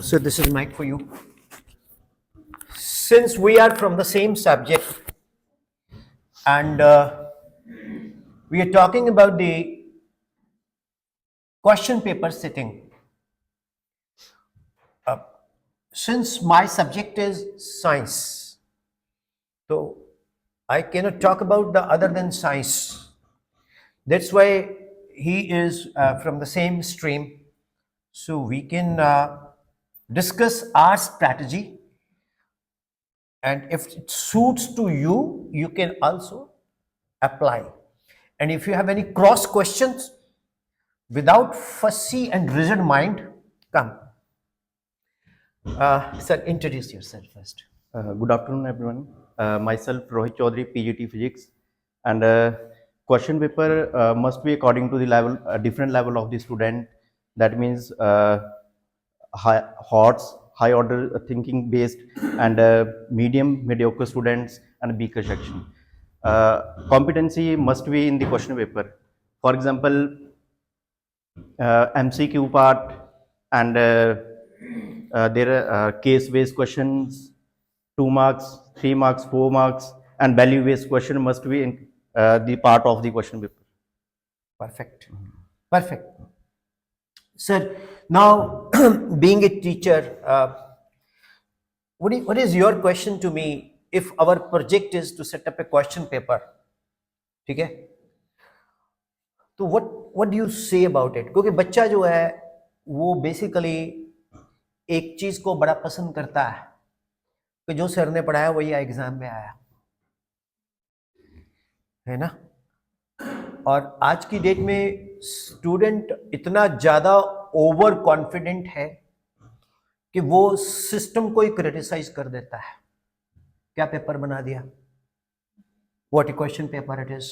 So this is mic for you. Since we are from the same subject and we are talking about the question paper sitting, since my subject is science, so I cannot talk about the other than science. That's why he is from the same stream, so we can discuss our strategy, and if it suits to you, you can also apply. And if you have any cross questions, without fussy and rigid mind, come. Sir, introduce yourself first. Good afternoon, everyone. Myself, Rohit Chaudhary, PGT Physics, and question paper must be according to the level, different level of the student. That means HOTS, high order thinking based, and medium, mediocre students, and weaker section. Competency must be in the question paper. For example, MCQ part and there are case-based questions, 2 marks, 3 marks, 4 marks, and value-based question must be in the part of the question paper. Perfect. Perfect. Sir, now being a teacher, what is your question to me if our project is to set up a question paper? ठीक है? तो what do you say about it? क्योंकि बच्चा जो है वो basically एक चीज को बड़ा पसंद करता है कि जो सर ने पढ़ाया वही एग्जाम में आया, है ना? और आज की डेट में स्टूडेंट इतना ज्यादा ओवर कॉन्फिडेंट है कि वो सिस्टम को ही क्रिटिसाइज कर देता है. क्या पेपर बना दिया, what a question paper it is,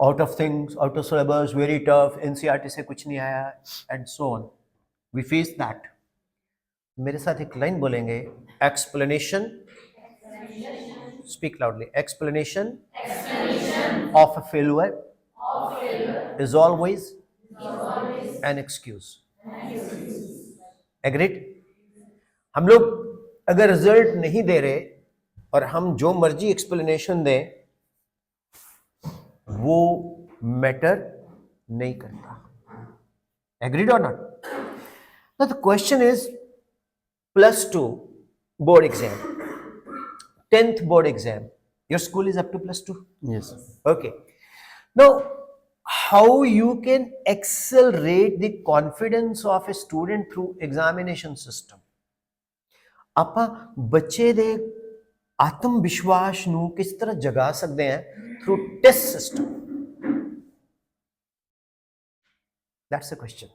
out of things, out of syllabus, very tough, NCERT से कुछ नहीं आया, and so on. We face that. मेरे साथ एक लाइन बोलेंगे, explanation, speak loudly, explanation of a failure is always an excuse. Agreed? हम लोग अगर रिजल्ट नहीं दे रहे और हम जो मर्जी एक्सप्लेनेशन दें, वो मैटर नहीं करता. Agreed or not? Now the question is, +2 board exam, 10th board exam. Your school is up to +2? Yes. Okay. Now, how you can accelerate the confidence of a student through examination system? ਆਪਾਂ ਬੱਚੇ ਦੇ ਆਤਮ ਵਿਸ਼ਵਾਸ ਨੂੰ ਕਿਸ ਤਰ੍ਹਾਂ ਜਗਾ ਸਕਦੇ ਹਾਂ through test system? That's the question.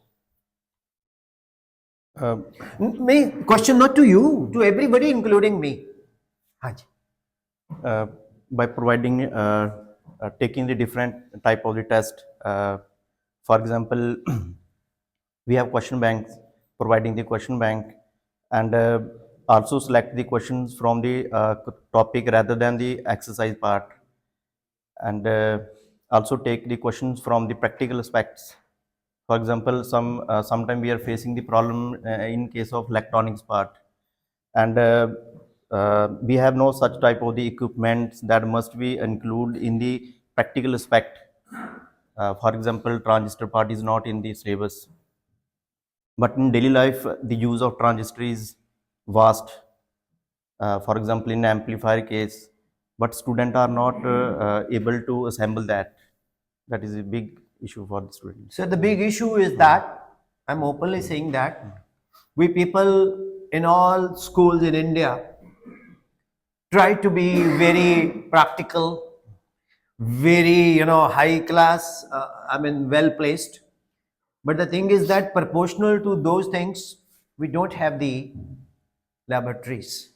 Me question not to you, to everybody including me. हाँ जी. By providing taking the different type of the test, for example we have question banks, providing the question bank, and also select the questions from the topic rather than the exercise part, and also take the questions from the practical aspects. For example, sometime we are facing the problem in case of electronics part, and we have no such type of the equipment that must be included in the practical aspect. For example, transistor part is not in the syllabus, but in daily life the use of transistor is vast. For example, in amplifier case, but students are not able to assemble that. That is a big issue for the students. So the big issue is that, I'm openly saying that, we people in all schools in India try to be very practical, very high class, well placed, but the thing is that proportional to those things we don't have the laboratories.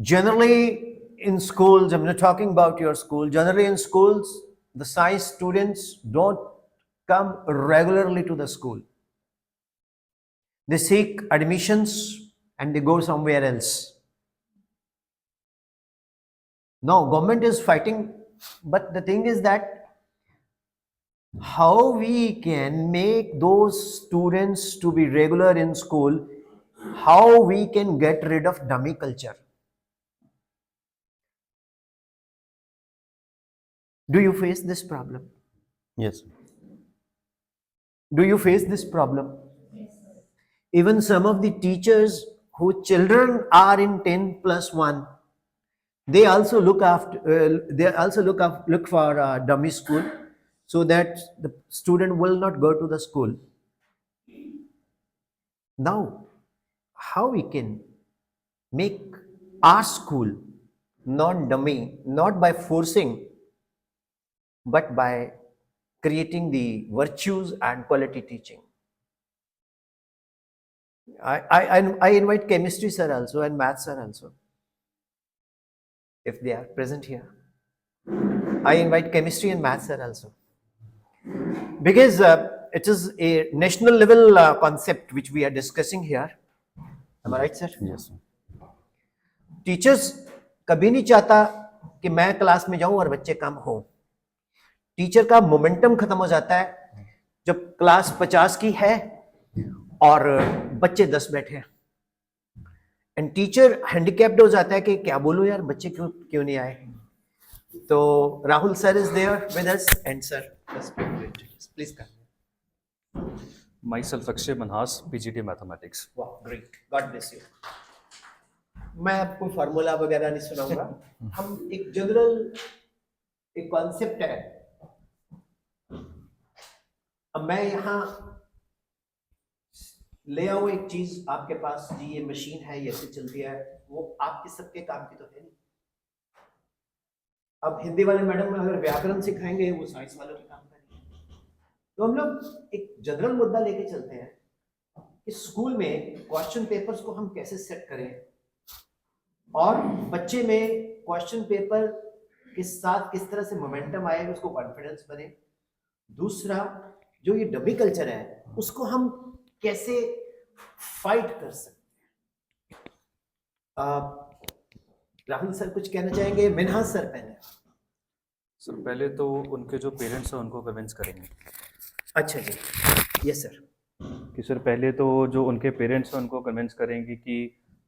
Generally in schools, I'm not talking about your school, generally in schools the science students don't come regularly to the school. They seek admissions and they go somewhere else. Now government is fighting, but the thing is that how we can make those students to be regular in school, how we can get rid of dummy culture. Do you face this problem? Yes. Do you face this problem? Even some of the teachers whose children are in 10 plus 1, they also look for a dummy school so that the student will not go to the school. Now, how we can make our school non-dummy, not by forcing, but by creating the virtues and quality teaching. I invite chemistry sir also and maths sir also, if they are present here. I invite chemistry and maths sir also, because it is a national level concept which we are discussing here. Am I right, sir? Yes. Teachers कभी नहीं चाहता कि मैं class में जाऊं और बच्चे कम हो. टीचर का मोमेंटम खत्म हो जाता है जब क्लास 50 की है और बच्चे 10 बैठे हैं, एंड टीचर हैंडीकैप्ड हो जाता है कि क्या बोलूं यार, बच्चे क्यों क्यों नहीं आए. तो Rahul sir is there with us, and sir please come. Myself, Akshay Manhas, PGT Mathematics. वाह, ग्रेट, गॉड ब्लेस यू. मैं आपको फार्मूला वगैरह नहीं सुनाऊंगा. हम एक जनरल एक कॉन्सेप्ट है. अब मैं यहाँ ले आओ एक चीज आपके पास, जी ये मशीन है, ये ऐसे चलती है, वो आपके सबके काम की तो है नहीं. अब हिंदी वाले मैडम अगर व्याकरण सिखाएंगे, वो साइंस वालों के काम करेंगे. तो हम लोग एक जनरल मुद्दा लेके चलते हैं कि स्कूल में क्वेश्चन पेपर्स को हम कैसे सेट करें और बच्चे में क्वेश्चन पेपर के साथ किस तरह से मोमेंटम आए, उसको कॉन्फिडेंस बने. दूसरा, जो ये डमी कल्चर है उसको हम कैसे फाइट कर सकते हैं. राहुल सर कुछ कहना चाहेंगे? मिनहाज सर पहले. सर पहले तो उनके जो पेरेंट्स हैं उनको कन्विंस करेंगे. अच्छा जी, यस सर. कि सर पहले तो जो उनके पेरेंट्स हैं उनको कन्विंस करेंगे कि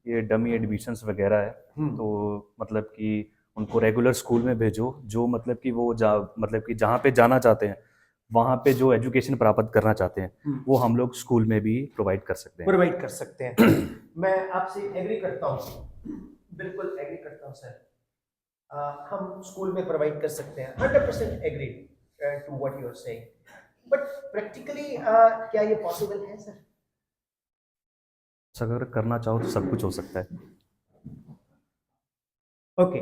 ये डमी एडमिशन्स वगैरह है, तो मतलब कि उनको रेगुलर स्कूल में भेजो, जो मतलब कि वो मतलब कि जहाँ पे जाना चाहते हैं, वहाँ पे जो एजुकेशन प्राप्त करना चाहते हैं वो हम लोग स्कूल में भी प्रोवाइड कर सकते हैं. प्रोवाइड कर सकते हैं. मैं आपसे एग्री करता हूँ, बिल्कुल एग्री करता हूँ सर. हम स्कूल में प्रोवाइड कर सकते हैं. 100% agree to what you are saying. But practically क्या ये पॉसिबल है सर? अगर करना चाहो तो सब कुछ हो सकता है. ओके.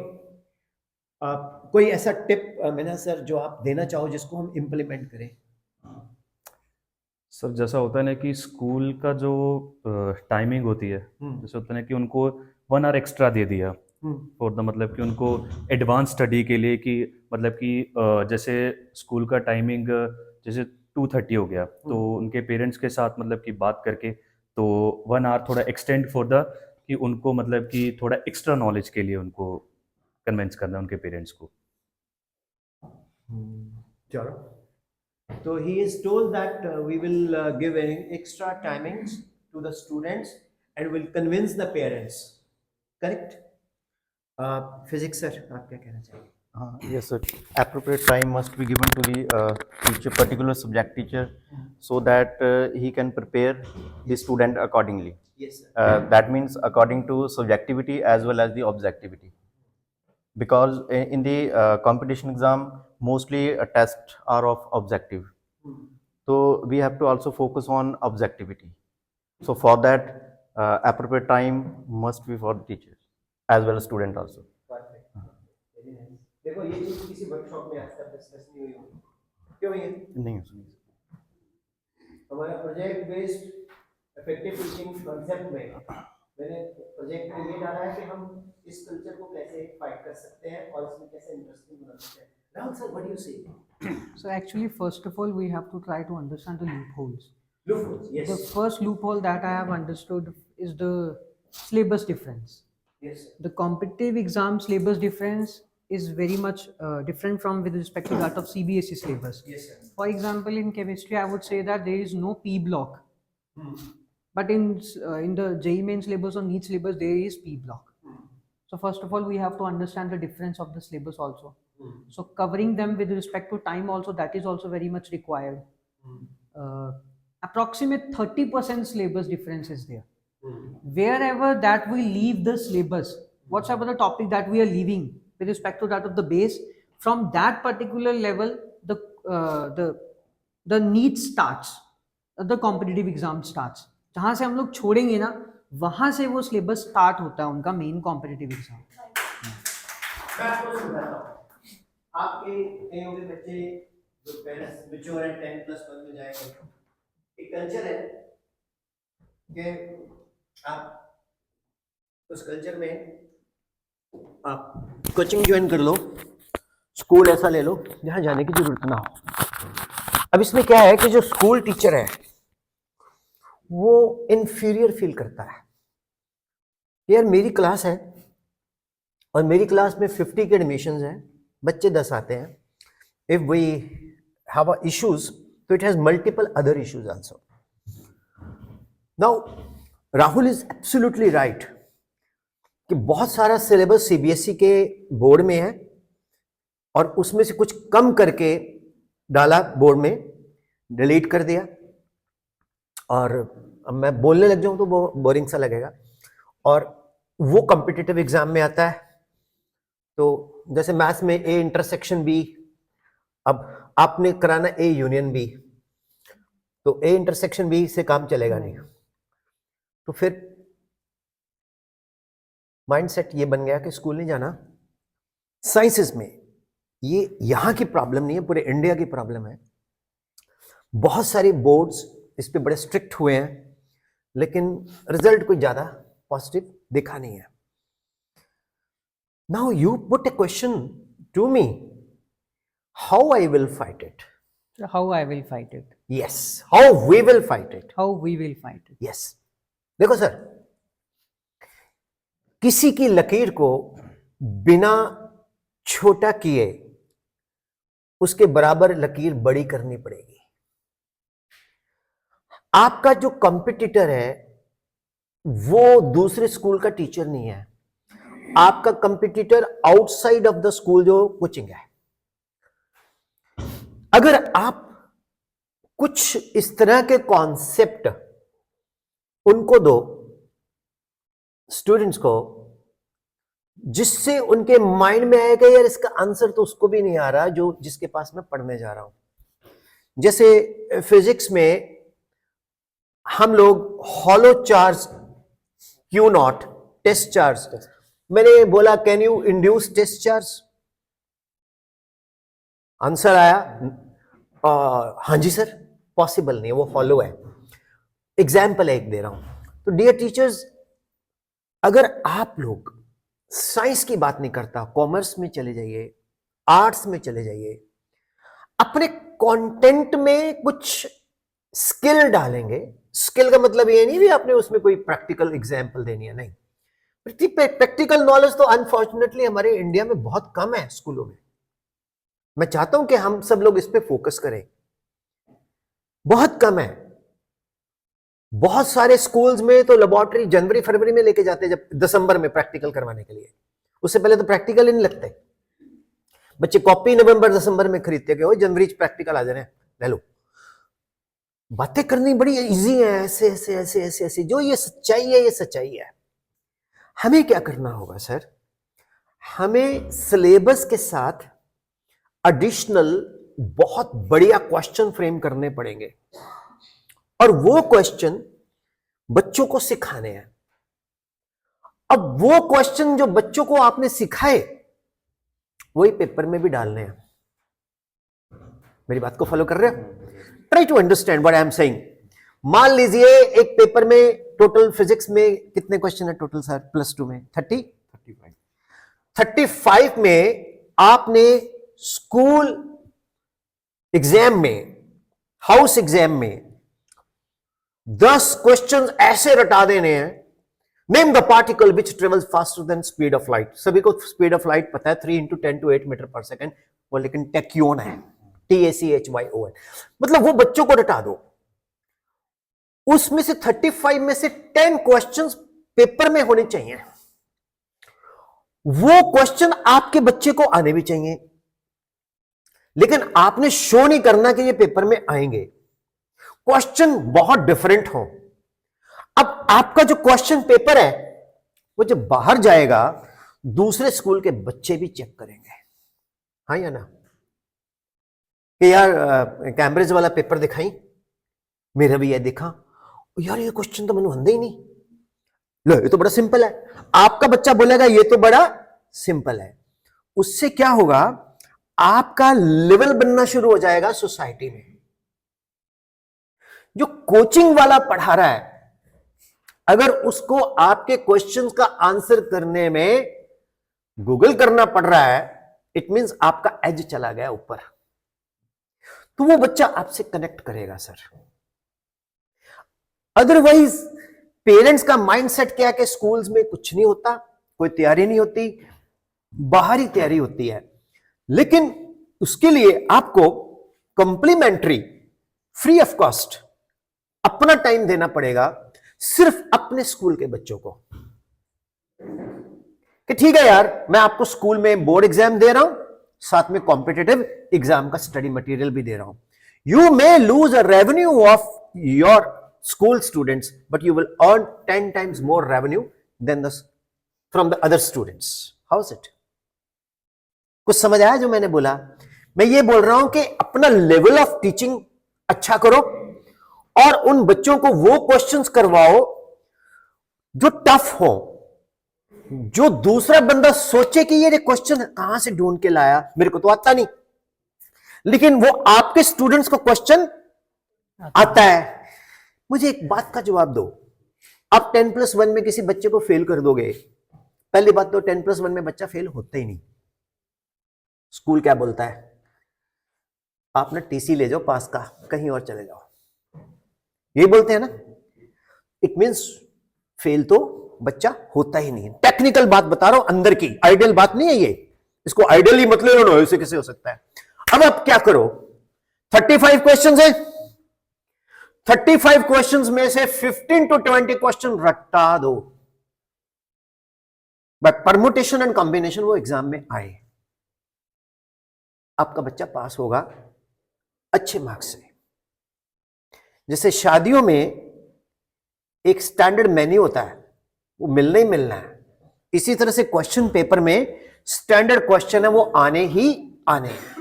कोई ऐसा टिप मैंने सर जो आप देना चाहो जिसको हम इम्प्लीमेंट करें? सर जैसा होता है ना कि स्कूल का जो टाइमिंग होती है, जैसे होता है ना कि उनको 1 आवर एक्स्ट्रा दे दिया फॉर द मतलब कि उनको एडवांस स्टडी के लिए, कि मतलब कि जैसे स्कूल का टाइमिंग जैसे 2:30 हो गया, तो उनके पेरेंट्स के साथ मतलब कि बात करके तो 1 आवर थोड़ा एक्सटेंड फॉर द कि उनको मतलब कि थोड़ा एक्स्ट्रा नॉलेज के लिए उनको कन्विंस करना है उनके पेरेंट्स को. चलो. So he is told that we will give extra timings to the students and will convince the parents. Correct? Physics sir, आप क्या कहना चाहेंगे? Yes, sir. Appropriate time must be given to the teacher, particular subject teacher, so that he can prepare the student accordingly. Yes sir. That means according to subjectivity as well as the objectivity. Because in the competition exam, mostly tests are of objective. So we have to also focus on objectivity. So for that, appropriate time must be for the teachers as well as student also. Perfect. Very nice. देखो ये चीज किसी workshop में आज तक discuss नहीं हुई होगी. क्यों ये? नहीं हो सकती. हमारा project based effective teaching concept में मैंने प्रोजेक्ट में ये डाला है कि हम इस कल्चर को कैसे फाइट कर सकते हैं और इसमें कैसे इंटरेस्टिंग बना सकते हैं. Rahul sir, what do you से? So actually, first of all, we have to try to understand the loopholes. Loopholes, yes. The first loophole that I have understood is the syllabus difference. Yes sir. The competitive exam syllabus difference is very much different from with respect to that of CBSE syllabus. Yes, sir. For example, in chemistry, I would say that there is no P block, but in the JEE main syllabus or NEET syllabus, there is P block. So first of all, we have to understand the difference of the syllabus also. So covering them with respect to time also, that is also very much required. Approximate 30% syllabus difference is there. Wherever that we leave the syllabus, whatever the topic that we are leaving with respect to that of the base, from that particular level, the NEET starts, the competitive exam starts. जहाँ से हम लोग छोड़ेंगे ना, वहाँ से वो syllabus start होता है उनका मेन कॉम्पिटिटिव एग्जाम. मैं आपको समझाता हूँ. आपके कईयों के बच्चे जो पेरेंट्स मैच्योर हैं 10+1 में जाएंगे, एक कल्चर है कि आप उस कल्चर में आप कोचिंग ज्वाइन कर लो, स्कूल ऐसा ले लो जहाँ जाने की जरूरत ना हो. अब इसमें क्या है कि जो स्कूल टीचर है वो इन्फीरियर फील करता है. यार मेरी क्लास है और मेरी क्लास में 50 के एडमिशंस हैं, बच्चे 10 आते हैं. इफ वी हैव इश्यूज तो it has multiple other issues also. Now Rahul is absolutely right कि बहुत सारा सिलेबस सीबीएसई के बोर्ड में है और उसमें से कुछ कम करके डाला बोर्ड में, डिलीट कर दिया. और अब मैं बोलने लग जाऊं तो बोरिंग सा लगेगा. और वो कॉम्पिटिटिव एग्जाम में आता है. तो जैसे मैथ्स में ए इंटरसेक्शन बी, अब आपने कराना ए यूनियन बी, तो ए इंटरसेक्शन बी से काम चलेगा नहीं. तो फिर माइंडसेट ये बन गया कि स्कूल नहीं जाना. साइंसेस में ये यहाँ की प्रॉब्लम नहीं है, पूरे इंडिया की प्रॉब्लम है. बहुत सारे बोर्ड्स इस पे बड़े स्ट्रिक्ट हुए हैं, लेकिन रिजल्ट कोई ज्यादा पॉजिटिव दिखा नहीं है. Now you put a question to me, how I will fight it. So how I will fight it? Yes, how we will fight it. How we will fight it? Yes. देखो sir, किसी की लकीर को बिना छोटा किए उसके बराबर लकीर बड़ी करनी पड़ेगी. आपका जो कॉम्पिटिटर है वो दूसरे स्कूल का टीचर नहीं है. आपका competitor outside of the school जो कोचिंग है. अगर आप कुछ इस तरह के कॉन्सेप्ट उनको दो स्टूडेंट्स को, जिससे उनके माइंड में आएगा यार इसका आंसर तो उसको भी नहीं आ रहा जो जिसके पास मैं पढ़ने जा रहा हूं. जैसे फिजिक्स में हम लोग hollow charge Q not test charge, मैंने बोला can you induce test charge, answer आया हाँ जी सर, पॉसिबल नहीं, वो हॉलो है. एग्जाम्पल एक दे रहा हूं. तो डियर टीचर्स, अगर आप लोग साइंस की बात नहीं करता, कॉमर्स में चले जाइए, आर्ट्स में चले जाइए, अपने कंटेंट में कुछ स्किल डालेंगे. स्किल का मतलब ये नहीं भी आपने उसमें कोई प्रैक्टिकल एग्जाम्पल देनी है, नहीं. प्रैक्टिकल नॉलेज तो अनफॉर्चुनेटली हमारे इंडिया में बहुत कम है स्कूलों में. मैं चाहता हूं कि हम सब लोग इस पे फोकस करें. बहुत कम है. बहुत सारे स्कूल्स में तो लेबोरेटरी जनवरी फरवरी में लेके जाते हैं, जब दिसंबर में प्रैक्टिकल करवाने के लिए. उससे पहले तो प्रैक्टिकल ही नहीं लगते. बच्चे कॉपी नवंबर दिसंबर में खरीदते कि जनवरी प्रैक्टिकल आ जाए, ले लो. बातें करनी बड़ी इजी है, ऐसे ऐसे ऐसे ऐसे ऐसे. जो ये सच्चाई है ये सच्चाई है. हमें क्या करना होगा सर, हमें सिलेबस के साथ एडिशनल बहुत बढ़िया क्वेश्चन फ्रेम करने पड़ेंगे और वो क्वेश्चन बच्चों को सिखाने हैं. अब वो क्वेश्चन जो बच्चों को आपने सिखाए वही पेपर में भी डालने हैं. मेरी बात को फॉलो कर रहे हो? Try to understand what I am saying. मान लीजिए एक पेपर में टोटल फिजिक्स में कितने क्वेश्चन है टोटल सर +2 में? 35 में आपने स्कूल एग्जाम में, हाउस एग्जाम में 10 क्वेश्चन ऐसे रटा देने हैं name the particle which travels faster than speed of light. सभी को स्पीड ऑफ लाइट पता है 3 × 10⁸ मीटर पर सेकेंड, वो लेकिन टैक्यून है, TACHYON। मतलब वो बच्चों को रटा दो। उसमें से 35 में से 10 क्वेश्चंस पेपर में होने चाहिए। वो क्वेश्चन आपके बच्चे को आने भी चाहिए, लेकिन आपने शो नहीं करना कि ये पेपर में आएंगे। क्वेश्चन बहुत डिफरेंट हो। अब आपका जो क्वेश्चन पेपर है वो जब बाहर जाएगा, दूसरे स्कूल के बच्चे भी चेक करेंगे, हाँ या ना, कि यार कैम्ब्रिज वाला पेपर दिखाई, मेरा भी ये देखा, यार ये क्वेश्चन तो मैंने आंदा ही नहीं, लो ये तो बड़ा सिंपल है। आपका बच्चा बोलेगा ये तो बड़ा सिंपल है। उससे क्या होगा, आपका लेवल बनना शुरू हो जाएगा सोसाइटी में। जो कोचिंग वाला पढ़ा रहा है, अगर उसको आपके क्वेश्चंस का आंसर करने में गूगल करना पड़ रहा है, इट मींस आपका एज चला गया ऊपर, तो वो बच्चा आपसे कनेक्ट करेगा सर। अदरवाइज पेरेंट्स का माइंडसेट क्या है कि स्कूल्स में कुछ नहीं होता, कोई तैयारी नहीं होती, बाहरी तैयारी होती है। लेकिन उसके लिए आपको कॉम्प्लीमेंट्री, फ्री ऑफ कॉस्ट अपना टाइम देना पड़ेगा सिर्फ अपने स्कूल के बच्चों को, कि ठीक है यार मैं आपको स्कूल में बोर्ड एग्जाम दे रहा हूं, साथ में कॉम्पिटिटिव एग्जाम का स्टडी मटेरियल भी दे रहा हूं। You may lose a revenue of your school students, but you will earn 10 times more revenue than from the other students. How's it? कुछ समझ आया जो मैंने बोला? मैं ये बोल रहा हूं कि अपना लेवल ऑफ टीचिंग अच्छा करो और उन बच्चों को वो क्वेश्चंस करवाओ जो टफ हो, जो दूसरा बंदा सोचे कि ये क्वेश्चन कहां से ढूंढ के लाया, मेरे को तो आता नहीं, लेकिन वो आपके स्टूडेंट्स को क्वेश्चन आता है। मुझे एक बात का जवाब दो, आप 10+1 में किसी बच्चे को फेल कर दोगे, पहली बात तो 10+1 में बच्चा फेल होता ही नहीं। स्कूल क्या बोलता है, आप ना TC ले जाओ पास का, कहीं और चले जाओ, यही बोलते हैं ना। इट मींस फेल तो बच्चा होता ही नहीं है। टेक्निकल बात बता रहा हूं, अंदर की, आइडियल बात नहीं है ये, इसको आइडियल ही मत ले लो, ऐसे कैसे हो सकता है। अब आप क्या करो, 35 क्वेश्चन है, 35 क्वेश्चंस में से 15 to 20 क्वेश्चन रटा दो, बाय परमुटेशन एंड कॉम्बिनेशन वो एग्जाम में आए, आपका बच्चा पास होगा अच्छे मार्क्स से। जैसे शादियों में एक स्टैंडर्ड मेन्यू होता है, वो मिलना ही मिलना है, इसी तरह से क्वेश्चन पेपर में स्टैंडर्ड क्वेश्चन है, वो आने ही आने हैं।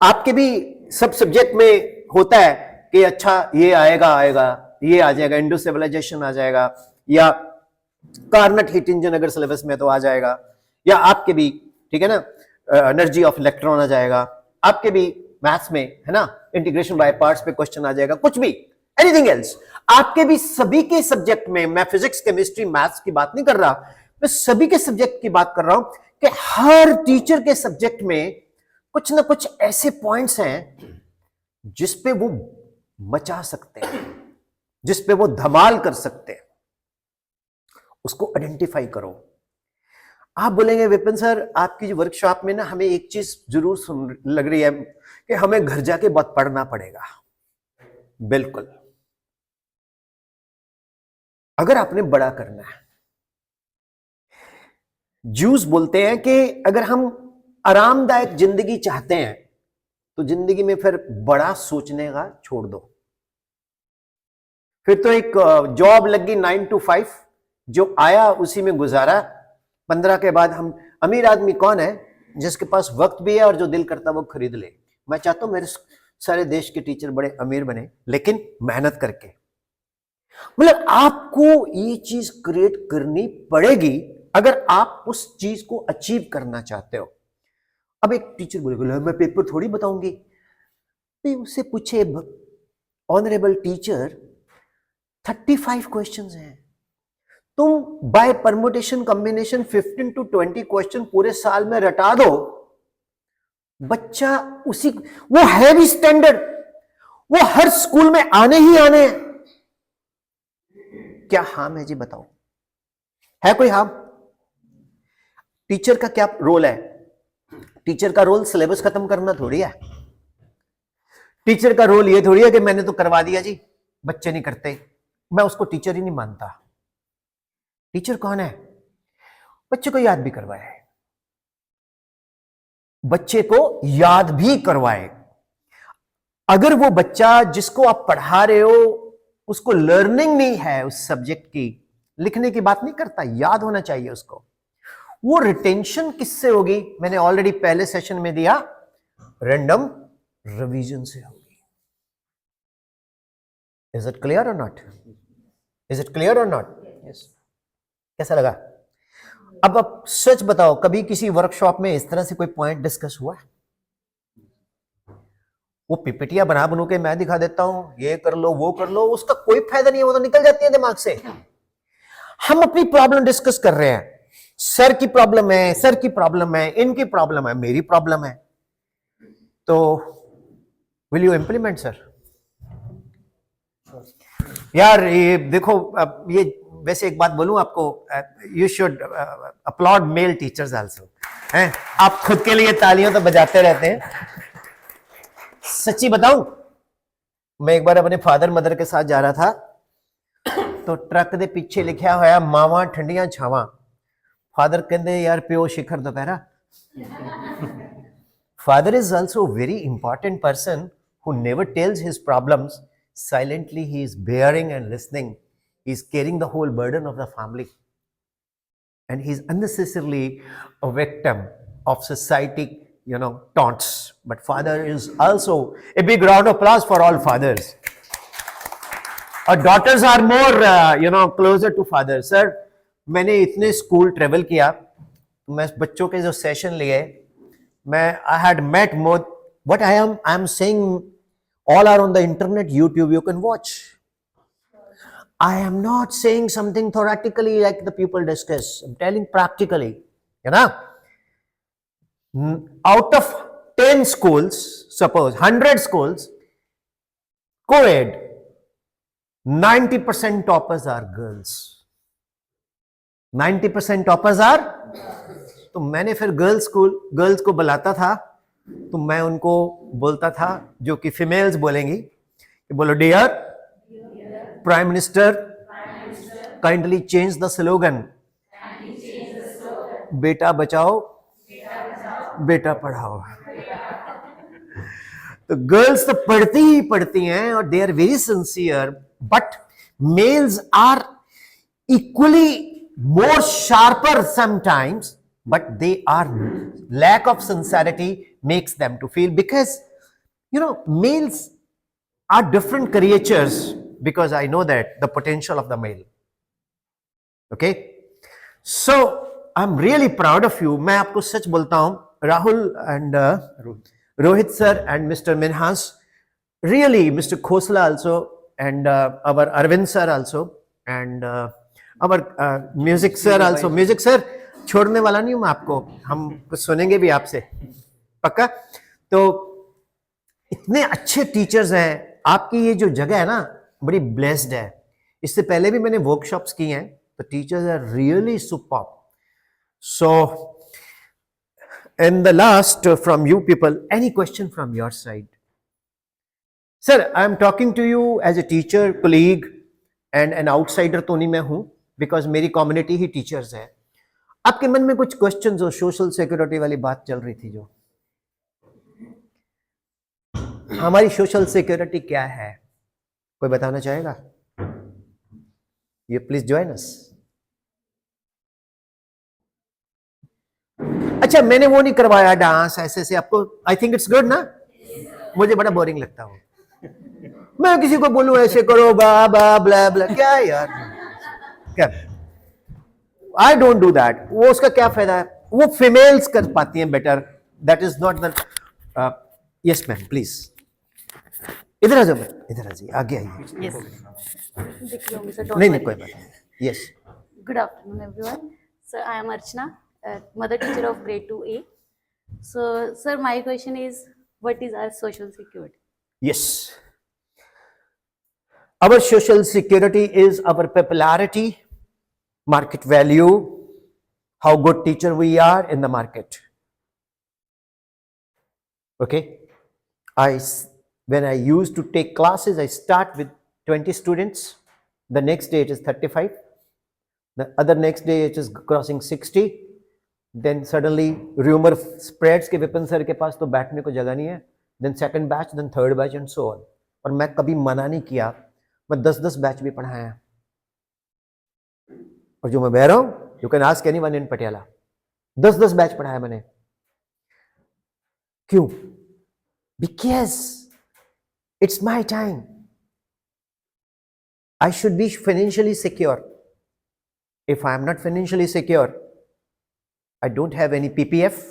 आपके भी सब सब्जेक्ट में होता है कि अच्छा ये आएगा, ये आ जाएगा, इंडो सिविलाइजेशन आ जाएगा, या कार्नट हीट इंजन अगर सिलेबस में तो आ जाएगा, या आपके भी ठीक है ना एनर्जी ऑफ इलेक्ट्रॉन आ जाएगा, आपके भी मैथ्स में है ना इंटीग्रेशन बाय पार्ट्स पे क्वेश्चन आ जाएगा, कुछ भी एनीथिंग एल्स आपके भी सभी के सब्जेक्ट में। मैं फिजिक्स, केमिस्ट्री, मैथ्स की बात नहीं कर रहा, मैं सभी के सब्जेक्ट की बात कर रहा हूं कि हर टीचर के सब्जेक्ट में कुछ ना कुछ ऐसे पॉइंट्स हैं जिसपे वो मचा सकते हैं, जिसपे वो धमाल कर सकते हैं, उसको आइडेंटिफाई करो। आप बोलेंगे विपिन सर आपकी वर्कशॉप में ना हमें एक चीज जरूर सुन लग रही है कि हमें घर जाके बहुत पढ़ना पड़ेगा। बिल्कुल, अगर आपने बड़ा करना है, ज्यूस बोलते हैं कि अगर हम आरामदायक जिंदगी चाहते हैं तो जिंदगी में फिर बड़ा सोचने का छोड़ दो। फिर तो एक जॉब लगी 9 to 5, जो आया उसी में गुजारा। 15 के बाद हम अमीर आदमी कौन है जिसके पास वक्त भी है और जो दिल करता वो खरीद ले। मैं चाहता हूं मेरे सारे देश के टीचर बड़े अमीर बने, लेकिन मेहनत करके। मतलब आपको ये चीज क्रिएट करनी पड़ेगी अगर आप उस चीज को अचीव करना चाहते हो। अब एक टीचर बोलेगा मैं पेपर थोड़ी बताऊंगी, तो उससे पूछे ऑनरेबल टीचर 35 क्वेश्चंस हैं, तुम by permutation combination 15 to 20 question पूरे साल में रटा दो, बच्चा उसी, वो है भी स्टैंडर्ड, वो हर स्कूल में आने ही आने हैं। क्या हार्म है जी, बताओ, है कोई हार्म? टीचर का क्या रोल है? टीचर का रोल सिलेबस खत्म करना थोड़ी है। टीचर का रोल ये थोड़ी है कि मैंने तो करवा दिया जी, बच्चे नहीं करते, मैं उसको टीचर ही नहीं मानता। टीचर कौन है? बच्चे को याद भी करवाए, बच्चे को याद भी करवाए। अगर वो बच्चा जिसको आप पढ़ा रहे हो उसको लर्निंग नहीं है उस सब्जेक्ट की, लिखने की बात नहीं करता, याद होना चाहिए उसको, वो रिटेंशन किससे होगी? मैंने ऑलरेडी पहले सेशन में दिया, रैंडम रिवीजन से होगी। इज इट क्लियर और नॉट? इज इट क्लियर और नॉट? यस। कैसा लगा? अब आप सच बताओ, कभी किसी वर्कशॉप में इस तरह से कोई पॉइंट डिस्कस हुआ? वो पिपटिया बना बनू के मैं दिखा देता हूं, ये कर लो वो कर लो, उसका कोई फायदा नहीं है, वो तो निकल जाती है दिमाग से। हम अपनी प्रॉब्लम डिस्कस कर रहे हैं, सर की प्रॉब्लम है, सर की प्रॉब्लम है, इनकी प्रॉब्लम है, मेरी प्रॉब्लम है, तो विल यू इंप्लीमेंट सर? यार ये देखो, अब ये वैसे एक बात बोलूं आपको, you should upload male teachers also, हैं? आप खुद के लिए तालियां तो बजाते रहते हैं। सच्ची बताऊं, मैं एक बार अपने फादर मदर के साथ जा रहा था, तो ट्रक दे पीछे लिखा होया मावा ठंडियां छावां। फादर कहते यार प्यो शिखर दोपहरा। Father is also very important person who never tells his problems. Silently he is bearing and listening. He is carrying the whole burden of the family, and he is unnecessarily a victim of society, taunts. But father is also a big round of applause for all fathers. Our daughters are more closer to father. Sir, मैंने इतने school travel किया, मैं बच्चों के जो session लिए, मैं I had met more. What I am saying, all are on the internet, YouTube, you can watch. I am not saying something theoretically like the people discuss. I'm telling practically. Out of 10 schools, suppose 100 schools, co-ed, 90% toppers are girls. 90% toppers are. तो मैंने फिर girls को बुलाता था, तो मैं उनको बोलता था, जो कि फीमेल्स बोलेंगी, कि बोलो dear prime minister, kindly change the slogan, बेटा बचाओ बेटा पढ़ाओ। तो गर्ल्स तो पढ़ती ही पढ़ती हैं और they are very sincere, but males are equally more sharper sometimes, but they are lack of sincerity makes them to feel, because males are different creatures, because I know that the potential of the male. Okay, so I'm really proud of you. मैं आपको सच बोलता हूं, Rahul and Rohit sir and Mr. Minhas, really Mr. Khosla also, and our Arvind sir also, and our music sir also. Music sir छोड़ने वाला नहीं हूं मैं आपको, हम कुछ सुनेंगे भी आपसे पक्का। तो इतने अच्छे टीचर्स हैं, आपकी ये जो जगह है ना बड़ी ब्लेस्ड है। इससे पहले भी मैंने वर्कशॉप्स की हैं, तो teachers are really superb. So in the last, from you people, any question from your side? Sir, I am talking to you as a teacher, colleague and an outsider तो नहीं मैं हूं, बिकॉज मेरी community ही teachers है। आपके मन में कुछ क्वेश्चंस हो? सोशल सिक्योरिटी वाली बात चल रही थी, जो हमारी सोशल सिक्योरिटी क्या है, कोई बताना चाहेगा? ये प्लीज जॉइन अस। अच्छा, मैंने वो नहीं करवाया डांस ऐसे से आपको, आई थिंक इट्स गुड ना? मुझे बड़ा बोरिंग लगता हूँ, मैं किसी को बोलूं ऐसे करो बा बा ब्ला ब्ला, क्या यार, क्या? I don't do that. वो उसका क्या फायदा है? वो फीमेल्स कर पाती हैं better, that is not the. Yes ma'am please, इधर आ जाओ, इधर आ जाइए, आगे आइए। Yes. दिख रहे होंगे sir, don't नहीं worry. कोई बात नहीं। Yes, Good afternoon, everyone. Sir, I am Archana, mother teacher of grade 2A. So, sir, my question is, what is our social security? Yes. Our social security is our popularity, market value, how good teacher we are in the market. Okay, when I used to take classes, I start with 20 students. The next day it is 35. The other next day it is crossing 60. Then suddenly rumor spreads कि Vipin sir के पास तो बैठने को जगह नहीं है. Then second batch, then third batch and so on. और मैं कभी मना नहीं किया, मैं 10-10 बैच भी पढ़ाया. और जो मैं बह रहा हूं, you can ask anyone in Patiala, 10-10 batch पढ़ाया मैंने. क्यों? Because it's my time. I should be financially secure. If I am not financially secure, I don't have any PPF,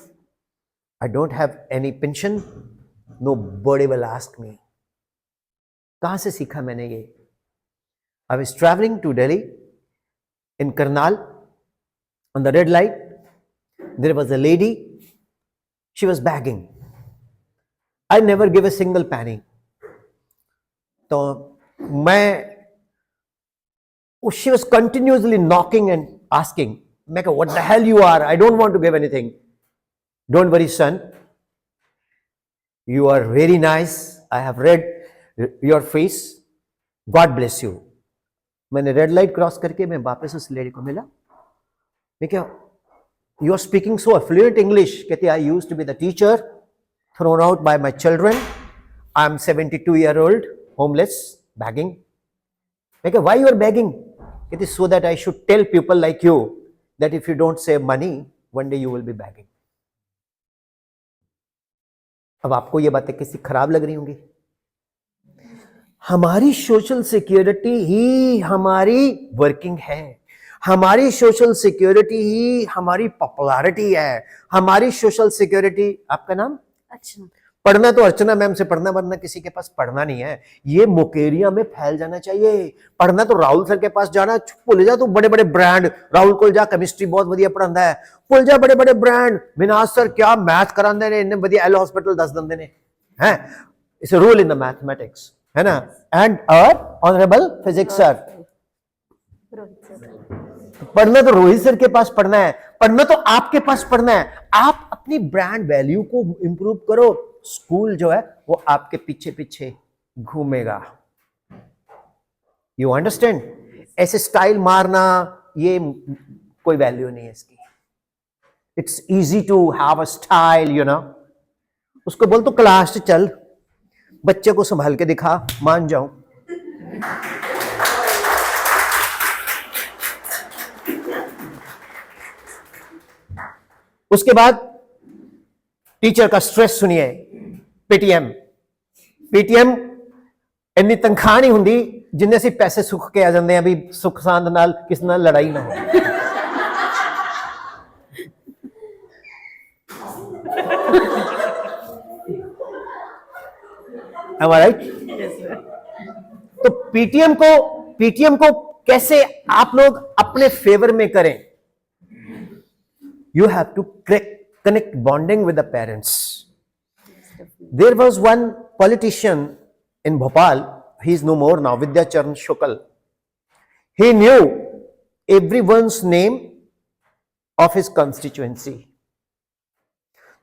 I don't have any pension, nobody will ask me. कहाँ से सीखा मैंने ये? I was traveling to Delhi in Karnal on the red light. There was a lady, she was begging. I never give a single penny. तो मैं, she was continuously knocking and asking, मैं कहा, what the hell you are? I don't want to give anything. Don't worry, son. You are very nice. I have read your face. God bless you. मैंने red light cross करके मैं वापस उस lady को मिला. मैं क्या, you are speaking so fluent English. कहती, I used to be the teacher thrown out by my children. I am 72-year-old, homeless, begging. मैं क्या, why you are begging? कहती, so that I should tell people like you that if you don't save money, one day you will be begging. अब आपको ये बातें किसी खराब लग रही होंगी. हमारी सोशल सिक्योरिटी ही हमारी वर्किंग है, हमारी सोशल सिक्योरिटी ही हमारी पॉपुलैरिटी है, हमारी सोशल सिक्योरिटी. आपका नाम? अच्छा. पढ़ना तो अर्चना मैम से पढ़ना, वरना किसी के पास पढ़ना नहीं है. ये मुकेरिया में फैल जाना चाहिए. पढ़ना तो राहुल सर के पास जाना. भूल जा तू बड़े बड़े ब्रांड, राहुल को जा केमिस्ट्री बहुत बढ़िया पढ़ांदा है. भूल जा बड़े बड़े ब्रांड, विनाश सर क्या मैथ करांदे ने, इन्ने बढ़िया एल हॉस्पिटल दस दंदे ने हैं. It's a rule in the mathematics, है ना. And our honourable physics sir. Rohit sir. पढ़ना तो रोहित सर के पास पढ़ना है, पढ़ना तो आपके पास पढ़ना है. आप अपनी ब्रांड वैल्यू को इंप्रूव करो. स्कूल जो है वो आपके पीछे पीछे घूमेगा. You understand? ऐसे स्टाइल मारना ये कोई वैल्यू नहीं है इसकी. It's easy to have a style, you know. उसको बोल तो क्लास से चल, बच्चे को संभाल के दिखा, मान जाऊं. उसके बाद टीचर का स्ट्रेस सुनिए. पीटीएम ਇੰਨੀ ਤਨਖਾਹ ਨਹੀਂ ਹੁੰਦੀ ਜਿੰਨੇ ਅਸੀਂ ਪੈਸੇ ਸੁੱਖ ਕੇ ਆ ਜਾਂਦੇ ਆ ਵੀ ਸੁੱਖ ਸਾਂਦ ਨਾਲ ਕਿਸੇ ਨਾਲ ਲੜਾਈ ਨਾ ਹੋ. Am I right? तो पीटीएम को कैसे आप लोग अपने फेवर में करें? You have to connect bonding with the parents. There was one politician in Bhopal, he is no more now, Vidya Charan Shukal. He knew everyone's name of his constituency.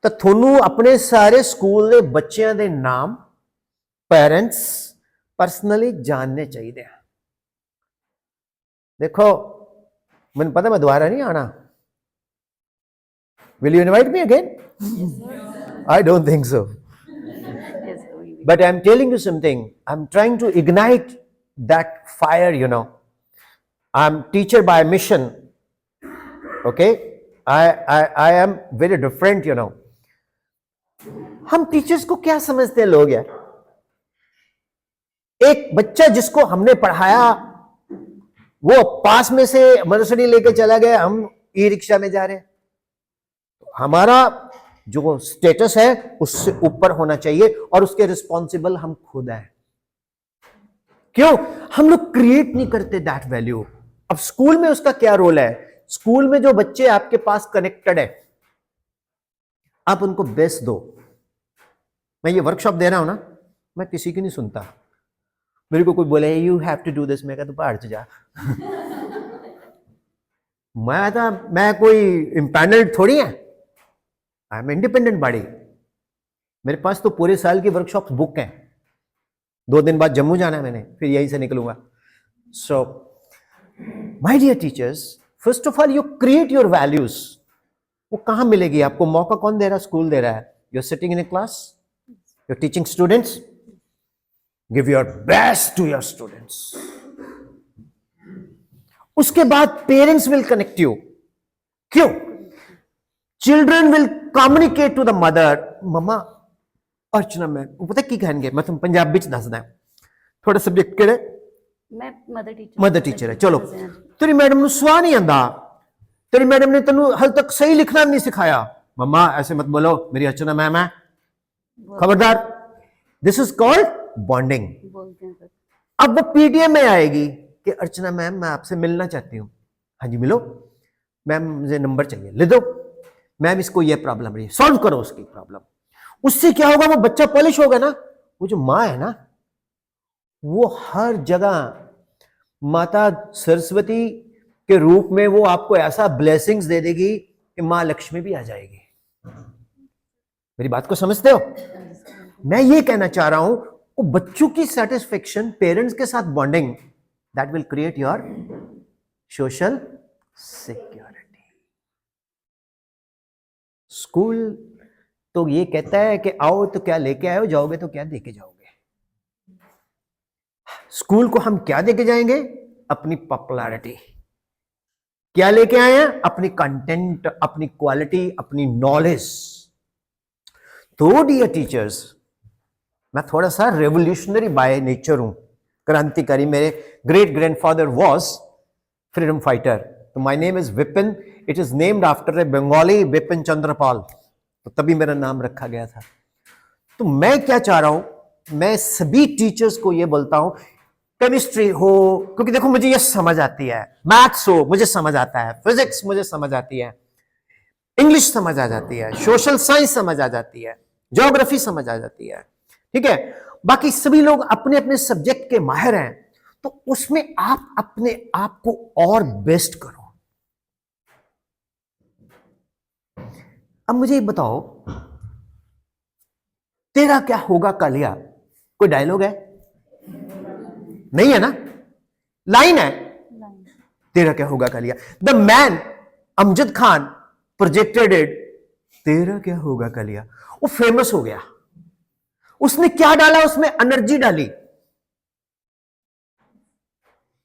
तो ਤੁਹਾਨੂੰ ਆਪਣੇ ਸਾਰੇ ਸਕੂਲ ਦੇ ਬੱਚਿਆਂ ਦੇ ਨਾਮ पेरेंट्स पर्सनली जानने चाहिए. देखो मैंने पता मैं दोबारा नहीं आना. Will you invite me again? I don't think so. But I'm telling you something. I'm trying to ignite that fire, you know. I'm teacher by mission. Okay? I am very different, you know. हम teachers को क्या समझते हैं लोग यार? एक बच्चा जिसको हमने पढ़ाया वो पास में से मर्सिडीज लेके चला गया, हम ई रिक्शा में जा रहे हैं. हमारा जो स्टेटस है उससे ऊपर होना चाहिए और उसके रिस्पॉन्सिबल हम खुद हैं. क्यों? हम लोग क्रिएट नहीं करते दैट वैल्यू. अब स्कूल में उसका क्या रोल है? स्कूल में जो बच्चे आपके पास कनेक्टेड है आप उनको बेस्ट दो. मैं ये वर्कशॉप दे रहा हूं ना, मैं किसी की नहीं सुनता. मेरे को कोई बोले you have to do this, मैं कहा तू पहाड़ च जा। मैं कोई इम्पैनल्ड थोड़ी है, आई एम इंडिपेंडेंट बॉडी। मेरे पास तो पूरे साल की वर्कशॉप बुक हैं, 2 दिन बाद जम्मू जाना है मैंने, फिर यहीं से निकलूंगा। So my dear teachers, first of all you create your values. वो कहां मिलेगी आपको? मौका कौन दे रहा है? स्कूल दे रहा है। You are sitting in a class, you are teaching students, give your best to your students. उसके बाद पेरेंट्स विल कनेक्ट यू। क्यों? Children will communicate to the mother, mama Archana ma'am, वो पता की कहणगे, मैं तुम पंजाबी च दसदा, थोड़ा सब्जेक्ट केड़े? मैं मदर टीचर है। चलो, तेरी मैडम नु सुआ नहीं आंदा, तेरी मैडम ने तेनू हल तक सही लिखना नहीं सिखाया, मम्मा ऐसे मत बोलो, मेरी अर्चना मैम है, खबरदार। This is called bonding. बोलते हैं सर। अब वो पीटीएम में आएगी कि अर्चना मैम मैं आपसे मिलना चाहती हूँ। हाँ जी मिलो। मैम मुझे नंबर चाहिए, ले दो। मैम इसको ये प्रॉब्लम रही है, सॉल्व करो उसकी प्रॉब्लम। उससे क्या होगा? वो बच्चा पॉलिश होगा ना। वो जो माँ है ना, वो हर जगह माता सरस्वती के रूप में वो आपको ऐसा ब्लेसिंग्स दे देगी कि माँ लक्ष्मी भी आ जाएगी। मेरी बात को समझते हो? मैं ये कहना चाह रहा हूं, वो बच्चों की सेटिस्फेक्शन, पेरेंट्स के साथ bonding, that will create your social security. School तो ये कहता है कि आओ तो क्या लेके आए हो, जाओगे तो क्या देके जाओगे। स्कूल को हम क्या देके जाएंगे? अपनी पॉपुलैरिटी। क्या लेके आए हैं? अपनी कंटेंट, अपनी क्वालिटी, अपनी नॉलेज। तो डियर टीचर्स, मैं थोड़ा सा रेवोल्यूशनरी बाय नेचर हूं, क्रांतिकारी। मेरे great grandfather was freedom fighter. तो my name is Vipin, it is named after a Bengali Vipin Chandrapal, तो तभी मेरा नाम रखा गया था। तो मैं क्या चाह रहा हूं, मैं सभी टीचर्स को यह बोलता हूं, केमिस्ट्री हो, क्योंकि देखो मुझे ये समझ आती है, मैथ्स हो मुझे समझ आता है, फिजिक्स मुझे समझ आती है, इंग्लिश समझ आ जाती है, सोशल साइंस समझ आ जाती है, ज्योग्राफी समझ आ जाती है, ठीक है। बाकी सभी लोग अपने अपने सब्जेक्ट के माहिर हैं, तो उसमें आप अपने आप को और बेस्ट करो। अब मुझे ये बताओ, तेरा क्या होगा कालिया, कोई डायलॉग है? नहीं है ना, लाइन है। तेरा क्या होगा Kalia. The man Amjad Khan projected it, तेरा क्या होगा कालिया। वो फेमस हो गया। उसने क्या डाला? उसमें एनर्जी डाली,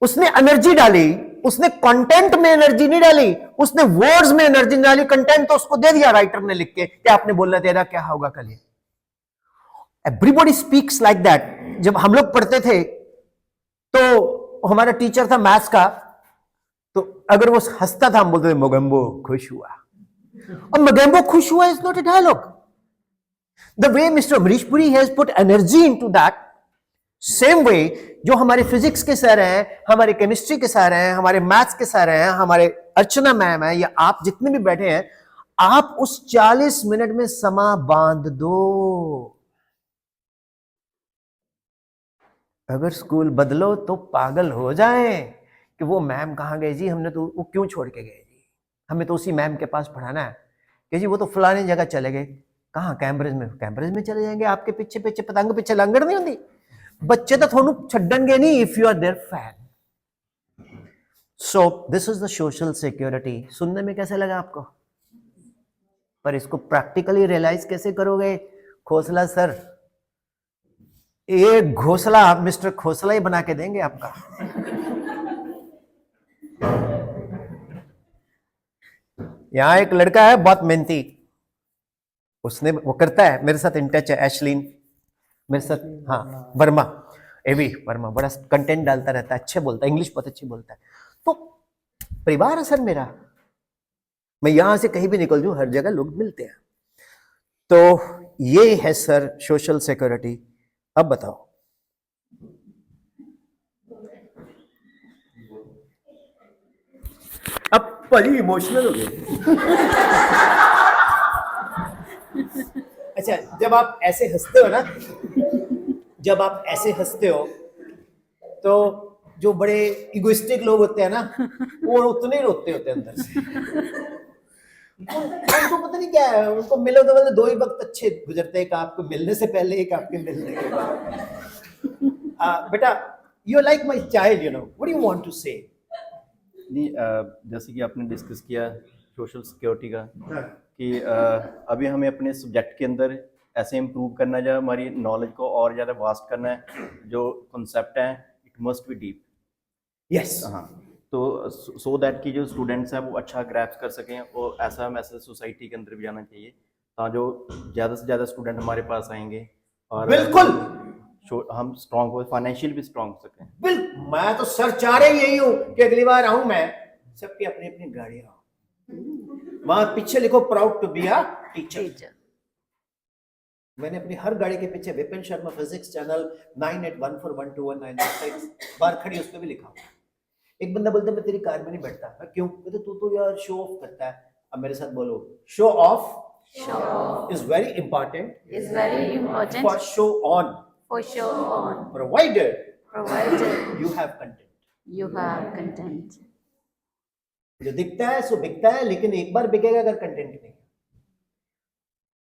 उसने एनर्जी डाली, उसने कंटेंट में एनर्जी नहीं डाली, उसने वर्ड्स में एनर्जी डाली। कंटेंट तो उसको दे दिया राइटर ने लिख के कि आपने बोलना तेरा क्या होगा Kalia. Everybody speaks like that. जब हम लोग पढ़ते थे तो हमारा टीचर था मैथ्स का, तो अगर वो हंसता था हम बोलते थे मोगेम्बो खुश हुआ। और मोगेम्बो खुश हुआ is not a dialogue. The way mister Amrish Puri has put energy into that, same way जो हमारे फिजिक्स के सर हैं, हमारे केमिस्ट्री के सर हैं, हमारे मैथ्स के सर हैं, हमारे अर्चना मैम है, या आप जितने भी बैठे हैं, आप उस 40 मिनट में समा बांध दो। अगर स्कूल बदलो तो पागल हो जाए कि वो मैम कहाँ गए जी, हमने तो वो क्यों छोड़ के गए जी, हमें तो उसी मैम के पास पढ़ाना है कि जी वो तो फलाने जगह चले गए। कहाँ? कैम्ब्रिज में। कैम्ब्रिज में चले जाएंगे, आपके पीछे पीछे पतंग पीछे लंगड़ नहीं होती। बच्चे तो थोनू छड्डणगे नहीं if you are their fan. So this is the social security. सुनने में कैसे लगा आपको? पर इसको प्रैक्टिकली रियलाइज कैसे करोगे? खोसला सर एक घोसला आप मिस्टर खोसला ही बना के देंगे आपका। यहां एक लड़का है बहुत मेहनती, उसने वो करता है मेरे साथ इन टच है, एशलीन मेरे साथ, हाँ वर्मा, एवी वर्मा, बड़ा कंटेंट डालता रहता है, अच्छे बोलता है, इंग्लिश बहुत अच्छी बोलता है। तो परिवार है सर मेरा, मैं यहां से कहीं भी निकल जाऊं हर जगह लोग मिलते हैं। तो ये है सर सोशल सिक्योरिटी। अब बताओ, अब बड़ी इमोशनल हो गए। अच्छा, जब आप ऐसे हंसते हो ना, जब आप ऐसे हंसते हो तो जो बड़े इगोइस्टिक लोग होते हैं ना वो उतने ही रोते होते हैं अंदर से। उनको पता नहीं क्या है, उनको मिलो तो मतलब दो ही वक्त अच्छे गुजरते हैं, एक आपको मिलने से पहले, एक आपके मिलने के बाद। बेटा, you are like my child, you know, what do you want to say? नहीं, जैसे कि आपने डिस्कस किया सोशल सिक्योरिटी का, कि अभी हमें अपने सब्जेक्ट के अंदर ऐसे इम्प्रूव करना है, जो हमारी नॉलेज को और ज़्यादा वास्ट करना है, जो कॉन्सेप्ट हैं it must be deep. Yes, हाँ, तो सो दैट कि जो स्टूडेंट्स हैं वो अच्छा ग्रैप्स कर सकें, और ऐसा मैसेज सोसाइटी के अंदर भी जाना चाहिए, जो ज़्यादा से ज़्यादा स्टूडेंट हमारे पास आएंगे और बिल्कुल हम स्ट्रॉन्ग हो, फाइनेंशियल भी स्ट्रॉन्ग हो सकें। बिल्कुल। मैं तो सर चाह रही यही हूं कि अगली बार आऊं मैं, सबकी अपनी अपनी गाड़ियां हो, वहां पीछे लिखो proud to be a teacher. Teacher. मैंने अपनी हर गाड़ी के पीछे विपिन शर्मा फिजिक्स चैनल 9814121986 बार खड़ी, उस पर भी लिखा हुआ। एक बंदा बोलता है मैं तेरी कार में नहीं बैठता। मैं क्यों? कहते तू तो यार शो ऑफ करता है। अब मेरे साथ बोलो, show off is very important Is very important for show on, for show on, provided provided you have content. you have content. जो दिखता है सो बिकता है, लेकिन एक बार बिकेगा अगर कंटेंट नहीं।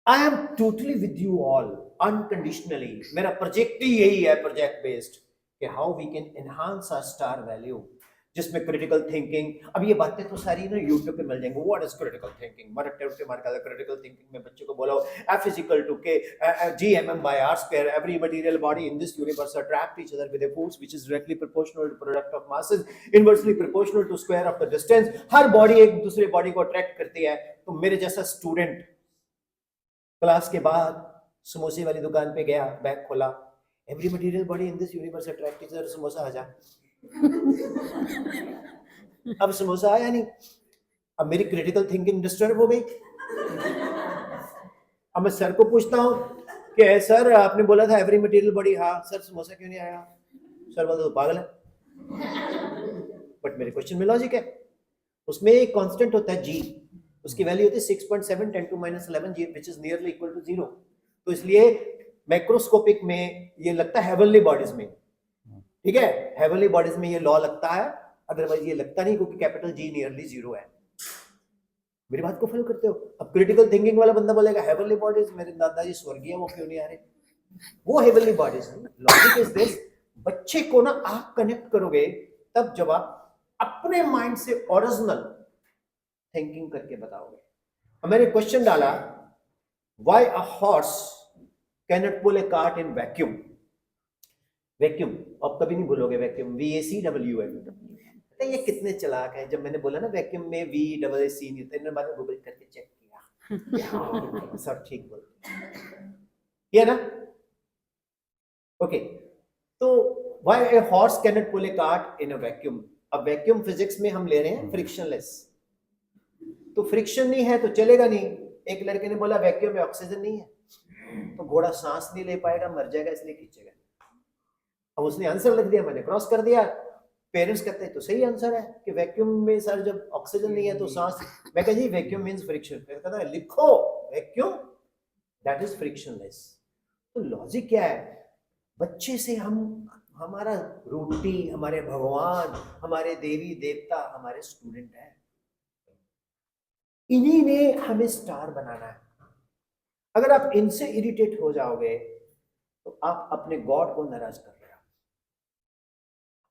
I am totally with you all unconditionally. मेरा प्रोजेक्ट ही यही है, प्रोजेक्ट बेस्ड, कि how we can enhance our star value, जिसमें क्रिटिकल थिंकिंग। अब ये बातें तो सारी ना यूट्यूब पे मिल जाएंगी। What is critical thinking? Critical thinking में बच्चों को बोलो F is equal to K GMM by R square. Every material body in this universe attract each other with a force which is directly proportional to product of masses, inversely proportional to square of the distance. Her body एक दूसरे body को attract करती है। तो मेरे जैसा student class के बाद समोसे वाली दुकान पे गया, बैग खोला, every material body in this universe attract each other, samosa आ जा। अब समोसा आया नहीं, अब मेरी क्रिटिकल थिंकिंग डिस्टर्ब हो गई। अब मैं सर को पूछता हूँ कि सर आपने बोला था एवरी मटेरियल बॉडी, हाँ सर समोसा क्यों नहीं आया? सर बोलते तो पागल है। बट मेरे क्वेश्चन में लॉजिक है। उसमें एक कांस्टेंट होता है जी, उसकी वैल्यू होती है 6.7 10 to -11 G, which is nearly equal to 0। तो इसलिए मैक्रोस्कोपिक में ये लगता है हेवनली बॉडीज में, ठीक है, हेवनली बॉडीज में ये लॉ लगता है, अदरवाइज ये लगता नहीं, क्योंकि कैपिटल जी नियरली 0 है। मेरी बात को फॉलो करते हो? अब क्रिटिकल थिंकिंग वाला बंदा बोलेगा हेवनली बॉडीज, मेरे दादाजी स्वर्गीय, वो क्यों नहीं आ रहे? वो heavenly bodies. Logic is this, बच्चे को ना आप कनेक्ट करोगे तब जब आप अपने माइंड से ओरिजिनल थिंकिंग करके बताओगे। अब मैंने क्वेश्चन डाला, why a horse cannot pull a cart in vacuum. Vacuum आप कभी नहीं भूलोगे, वैक्यूम VACWM। ये कितने चालाक है। जब मैंने बोला ना वैक्यूम में VAAC नहीं होता, इन्होंने बाद में गूगल करके चेक किया, सब ठीक बोलते, ये ना। ओके, तो why a horse cannot pull a cart in a vacuum. अब वैक्यूम फिजिक्स में हम ले रहे हैं फ्रिक्शनलेस, तो फ्रिक्शन नहीं है तो चलेगा नहीं। एक लड़के ने बोला वैक्यूम में ऑक्सीजन नहीं है तो घोड़ा सांस नहीं ले पाएगा, मर जाएगा, इसलिए खींचेगा। अब उसने आंसर लिख दिया, मैंने क्रॉस कर दिया। पेरेंट्स कहते हैं तो सही आंसर है कि वैक्यूम में सर जब ऑक्सीजन नहीं है तो सांस। मैं कह जी वैक्यूम मींस फ्रिक्शन, कहता है लिखो वैक्यूम दैट इज फ्रिक्शनलेस। तो लॉजिक क्या है? बच्चे से हम, हमारा रोटी, हमारे भगवान, हमारे देवी देवता हमारे स्टूडेंट हैं, इन्हीं ने हमें स्टार बनाना है। अगर आप इनसे इरिटेट हो जाओगे तो आप अपने गॉड को नाराज कर रहे हो।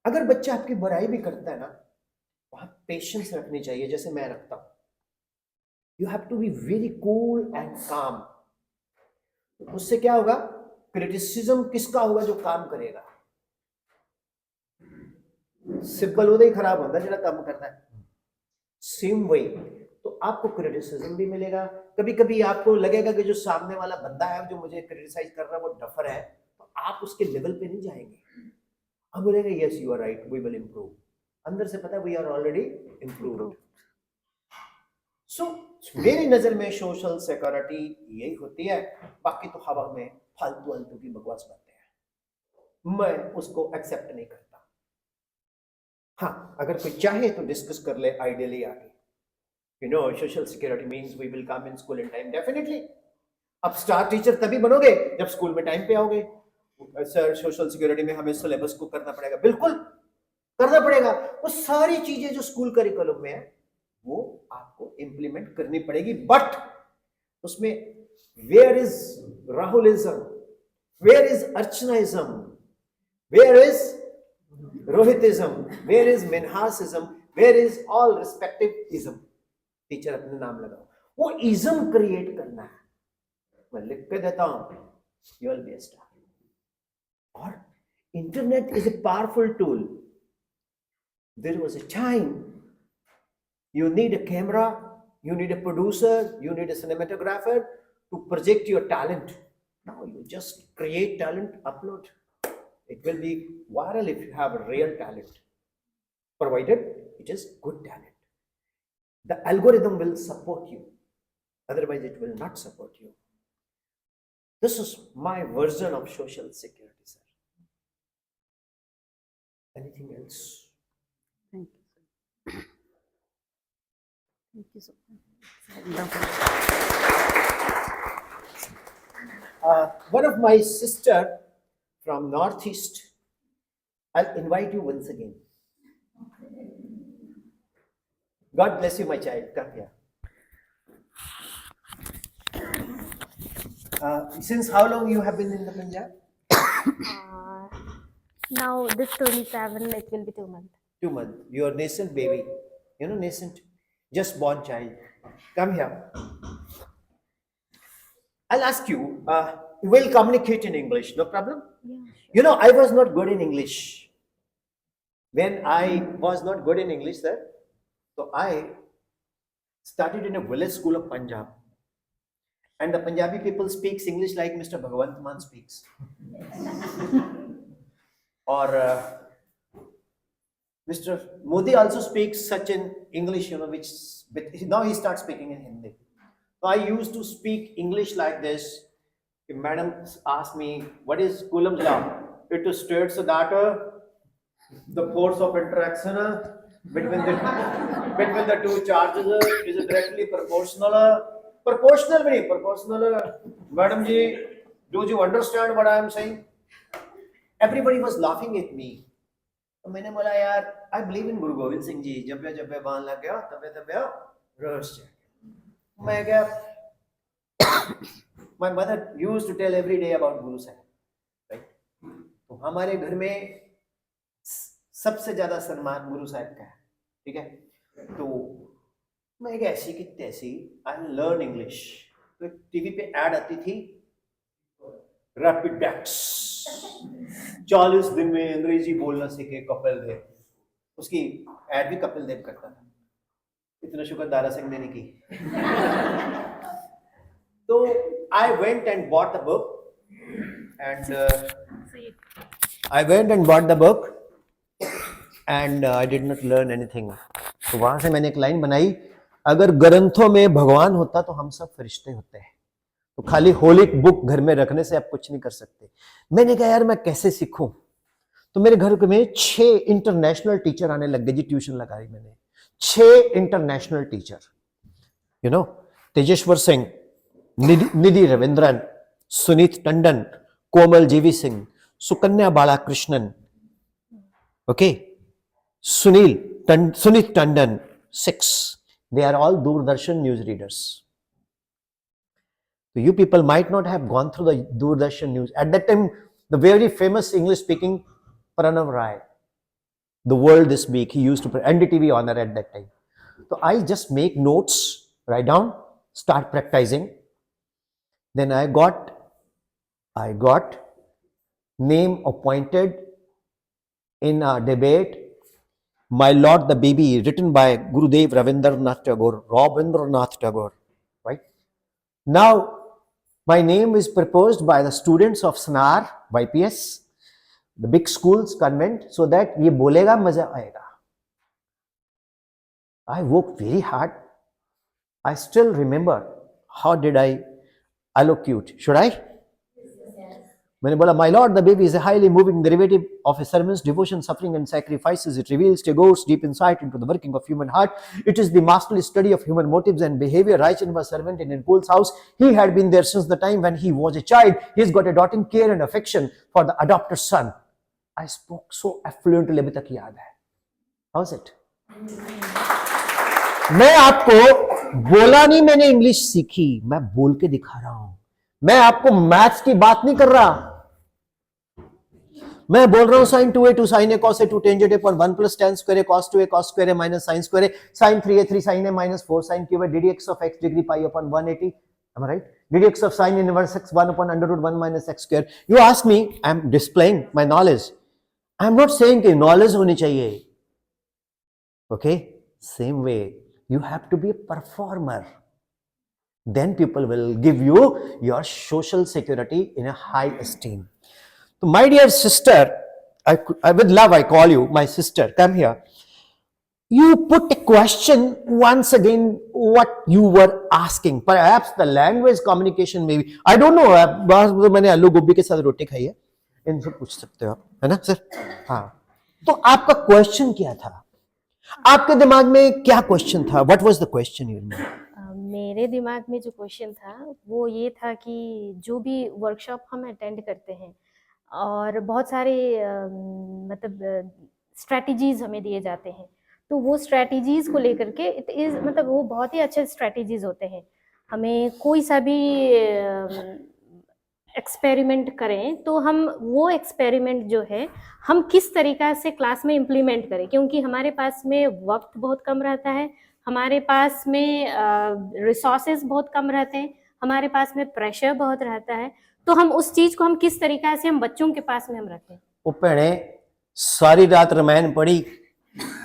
अगर बच्चा आपकी बुराई भी करता है ना, वहां पेशेंस रखनी चाहिए, जैसे मैं रखता हूं। You have to be very cool and calm. उससे क्या होगा? क्रिटिसिज्म किसका होगा? जो काम करेगा। सिंपल उदय खराब होता है जो काम करता है। सेम वे तो आपको क्रिटिसिज्म भी मिलेगा। कभी कभी आपको लगेगा कि जो सामने वाला बंदा है जो मुझे क्रिटिसाइज कर रहा है वो डफर है, तो आप उसके लेवल पे नहीं जाएंगे। हम बोलेंगे yes you are right, we will improve. अंदर से पता we are already improved. So मेरी नजर में सोशल सिक्योरिटी यही होती है। बाकी तो हवा में फालतू फालतू की बकवास बातें हैं, मैं उसको एक्सेप्ट नहीं करता। हाँ, अगर कोई चाहे तो डिस्कस कर ले आइडियली आके। You know, social security means we will come in school in time. Definitely. अब स्टार टीचर तभी बनोगे जब स्कूल में टाइम पे आओगे। सर सोशल सिक्योरिटी में हमें सिलेबस को करना पड़ेगा, बिल्कुल करना पड़ेगा। वो सारी चीजें जो स्कूल करिकुलम में है वो आपको इंप्लीमेंट करनी पड़ेगी, बट उसमें where is Rahulism, where is Archanaism, where is Rohitism, where is Minhasism, where is all respective ism. Teacher अपने नाम लगाओ, वो इज्म क्रिएट करना है। मैं लिख के देता हूं, you will be a star. और internet is a powerful tool. There was a time you need a camera, you need a producer, you need a cinematographer to project your talent. Now you just create talent, upload. It will be viral if you have a real talent, provided it is good talent. The algorithm will support you, otherwise it will not support you. This is my version of social security, sir. Anything else? Thank you. Thank you so much. One of my sister from Northeast, I'll invite you once again. God bless you, my child. Come here. Since how long you have been in the Punjab? Now this 27, it will be 2 months. 2 months. Your nascent baby. You know, nascent, just born child. Come here. I'll ask you. We'll communicate in English. No problem. Yeah. You know, I was not good in English. When I was not good in English, sir, so I started in a village school of Punjab. And the Punjabi people speaks English like Mr. Bhagwant Mann speaks. Or Mr. Modi also speaks such in English, you know, which now he starts speaking in Hindi. So I used to speak English like this. If madam asked me, what is Coulomb's law? It states that the force of interaction between the two charges is directly proportional. Proportional भी नहीं, proportional. Madam ji, do you understand what I am saying? Everybody was laughing at me. तो मैंने बोला यार, I believe in गुरु गोविंद सिंह जी, जब जब बाण लग गया तब रस जाए। मैं क्या, my mother used to tell every day about Guru Sahib, right? तो हमारे घर में सबसे ज्यादा सम्मान गुरु साहब का है, ठीक है? तो मैं एक ऐसी की तैसी आई लर्न इंग्लिश। तो एक टीवी पे ऐड आती थी, रैपिडेक्स 40 दिन में अंग्रेजी बोलना सीखे कपिल देव। उसकी ऐड भी कपिल देव करता था। इतना शुक्र दारा सिंह ने नहीं की। तो I went and bought the book, and I went and bought the book, and I did not learn anything. तो वहां से मैंने एक लाइन बनाई, अगर ग्रंथों में भगवान होता तो हम सब फरिश्ते होते हैं। तो खाली होली बुक घर में रखने से आप कुछ नहीं कर सकते। मैंने कहा यार मैं कैसे सीखूं? तो मेरे घर में 6 इंटरनेशनल टीचर आने लग गए जी। ट्यूशन लगाई मैंने, 6 international teacher, you know, Tejeshwar Singh, Nidhi Ravindran, Sunit Tandon, Komal GV Singh, Sukanya Balakrishnan, okay, Sunit Tandon, 6. They are all Doordarshan news readers. So you people might not have gone through the Doordarshan news. At that time, the very famous English-speaking Pranav Rai, the world this week, he used to NDTV honor at that time. So I just make notes, write down, start practicing. Then I got name appointed in a debate, My Lord the Baby, written by Gurudev Rabindranath Tagore, right? Now, my name is proposed by the students of SNAR, YPS, the big schools, convent, so that ये बोलेगा मजा आएगा. I worked very hard. I still remember how did I allocute. Should I? मैंने बोला, my lord, the baby is a highly moving derivative of a servant's devotion, suffering and sacrifices. It reveals a God's deep insight into the working of human heart. It is the masterly study of human motives and behavior. Raichand was servant in Paul's house. He had been there since the time when he was a child. He's got a doting care and affection for the adopted son. I spoke so affluently, अभी तक याद है. How's it? मैं आपको बोला नहीं मैंने English सीखी, मैं बोल के दिखा रहा हूं. मैं आपको मैथ्स की बात नहीं कर रहा, मैं बोल रहा हूं sin 2a 2 sin a cos a 2 tangent a upon 1 plus tan square a cos 2a cos square a minus sin square a sin 3a 3 sin a minus 4 sin cube a ddx of x degree pi upon 180. Am I right? ddx of sin inverse x 1 upon under root 1 minus x square. You ask me, I am displaying my knowledge. I am not saying कि knowledge होनी चाहिए. Okay? Same way, you have to be a performer. Then people will give you your social security in a high esteem. So my dear sister, I with love I call you my sister, come here. You put a question once again what you were asking. Perhaps the language communication maybe. I don't know. बाहर मैंने आलू गोभी के साथ रोटी खाई है. इनसे पूछ सकते हो आप, है ना सर? हाँ. तो आपका क्वेश्चन क्या था? आपके दिमाग में क्या क्वेश्चन था? What was the question you know? मेरे दिमाग में जो क्वेश्चन था वो ये था कि जो भी वर्कशॉप हम अटेंड करते हैं और बहुत सारे मतलब स्ट्रैटेजीज हमें दिए जाते हैं, तो वो स्ट्रैटेजीज को लेकर के इट इज़ मतलब वो बहुत ही अच्छे स्ट्रैटेजीज होते हैं. हमें कोई सा भी एक्सपेरिमेंट करें तो हम वो एक्सपेरिमेंट जो है हम किस तरीक़ा से क्लास में इम्प्लीमेंट करें, क्योंकि हमारे पास में वक्त बहुत कम रहता है, हमारे पास में रिसोर्सेज बहुत कम रहते हैं, हमारे पास में प्रेशर बहुत रहता है, तो हम उस चीज़ को हम किस तरीक़ा से हम बच्चों के पास में हम रखें. वो भैणे सारी रात रामायण पढ़ी,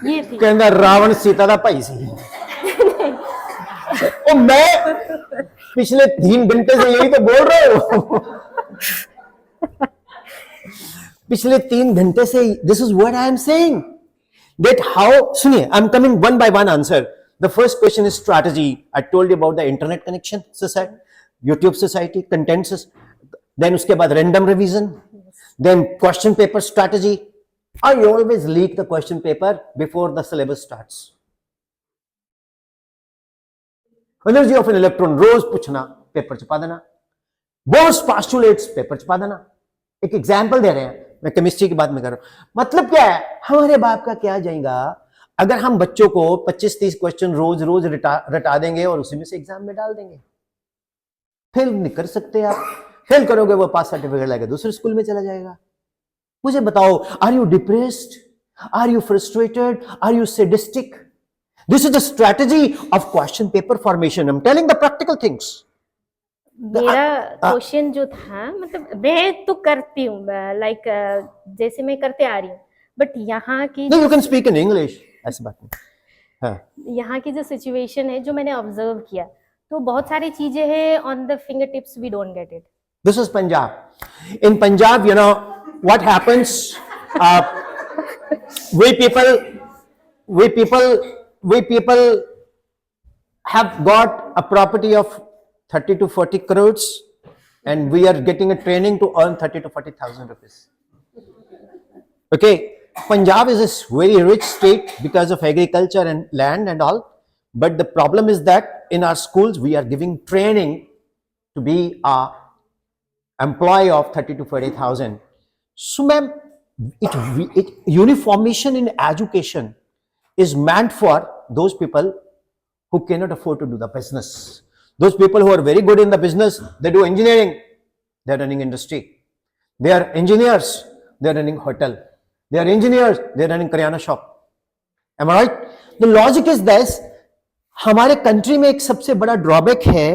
ये थी कहंदा रावण सीता दा भाई सी. ओ मैं पिछले 3 घंटे से यही तो बोल रहा हूं. पिछले 3 घंटे से this is what I am saying that how. सुनिए, I am coming one by one answer. The first question is strategy. I told you about the internet connection society, YouTube society, contents. Then उसके बाद random revision. Then question paper strategy. I always leak the question paper before the syllabus starts. Energy of an electron, रोज पूछना, paper छपा देना. Bohr's postulates, paper छपा देना. एक example दे रहे हैं, मैं केमिस्ट्री की बात में कर रहा हूं. मतलब क्या है, हमारे बाप का क्या जाएगा अगर हम बच्चों को 25-30 क्वेश्चन रोज रोज रटा देंगे और उसी में से एग्जाम में डाल देंगे. फेल नहीं कर सकते आप. फेल करोगे वो पास सर्टिफिकेट लेकर दूसरे स्कूल में चला जाएगा. मुझे बताओ, are you depressed, are you frustrated, are you sadistic? This is the strategy of question paper formation. I am telling the practical things. मेरा क्वेश्चन जो था, मतलब मैं तो करती हूँ लाइक जैसे मैं करते आ रही हूँ, बट यहाँ की you can speak in English, ऐसी बात नहीं. हाँ, यहाँ की जो सिचुएशन है जो मैंने ऑब्जर्व किया, तो बहुत सारी चीजें हैं on the finger tips, we don't get it. this is Punjab. In Punjab, you know what happens? We people have got a property of 30 to 40 crores, and we are getting a training to earn 30 to 40,000 rupees. Okay, Punjab is a very rich state because of agriculture and land and all, but the problem is that in our schools we are giving training to be a employee of 30 to 40,000. So ma'am, uniformation in education is meant for those people who cannot afford to do the business. Those people who are very good in the business, they do engineering, they are running industry. They are engineers, they are running hotel. They are engineers, they are running kiryana shop. Am I right? The logic is this. हमारे country में एक सबसे बड़ा drawback है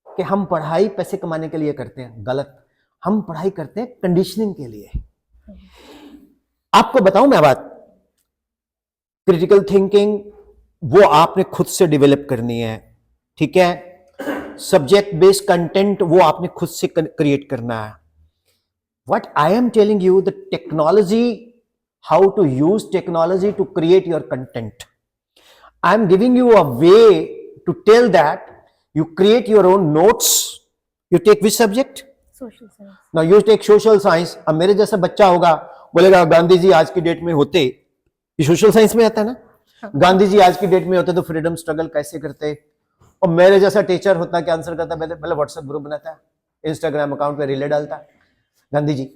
कि हम पढ़ाई पैसे कमाने के लिए करते हैं. गलत. हम पढ़ाई करते हैं कंडीशनिंग के लिए. आपको बताऊं मैं बात, क्रिटिकल थिंकिंग वो आपने खुद से डेवलप करनी है. ठीक है, सब्जेक्ट बेस्ड कंटेंट वो आपने खुद से क्रिएट करना है. What I am telling you, the technology, how to use technology to create your content. I am giving you a way to tell that you create your own notes. You take which subject? Social science. Now you take social science, अब मेरे जैसा बच्चा होगा बोलेगा गांधी जी आज की date में होते, ये सोशल साइंस में आता है ना, गांधी जी आज की डेट में होते तो फ्रीडम स्ट्रगल कैसे करते, और मेरे जैसा टीचर होता क्या आंसर करता, पहले व्हाट्सएप ग्रुप बनाता, इंस्टाग्राम अकाउंट पे रीले डालता, गांधी जी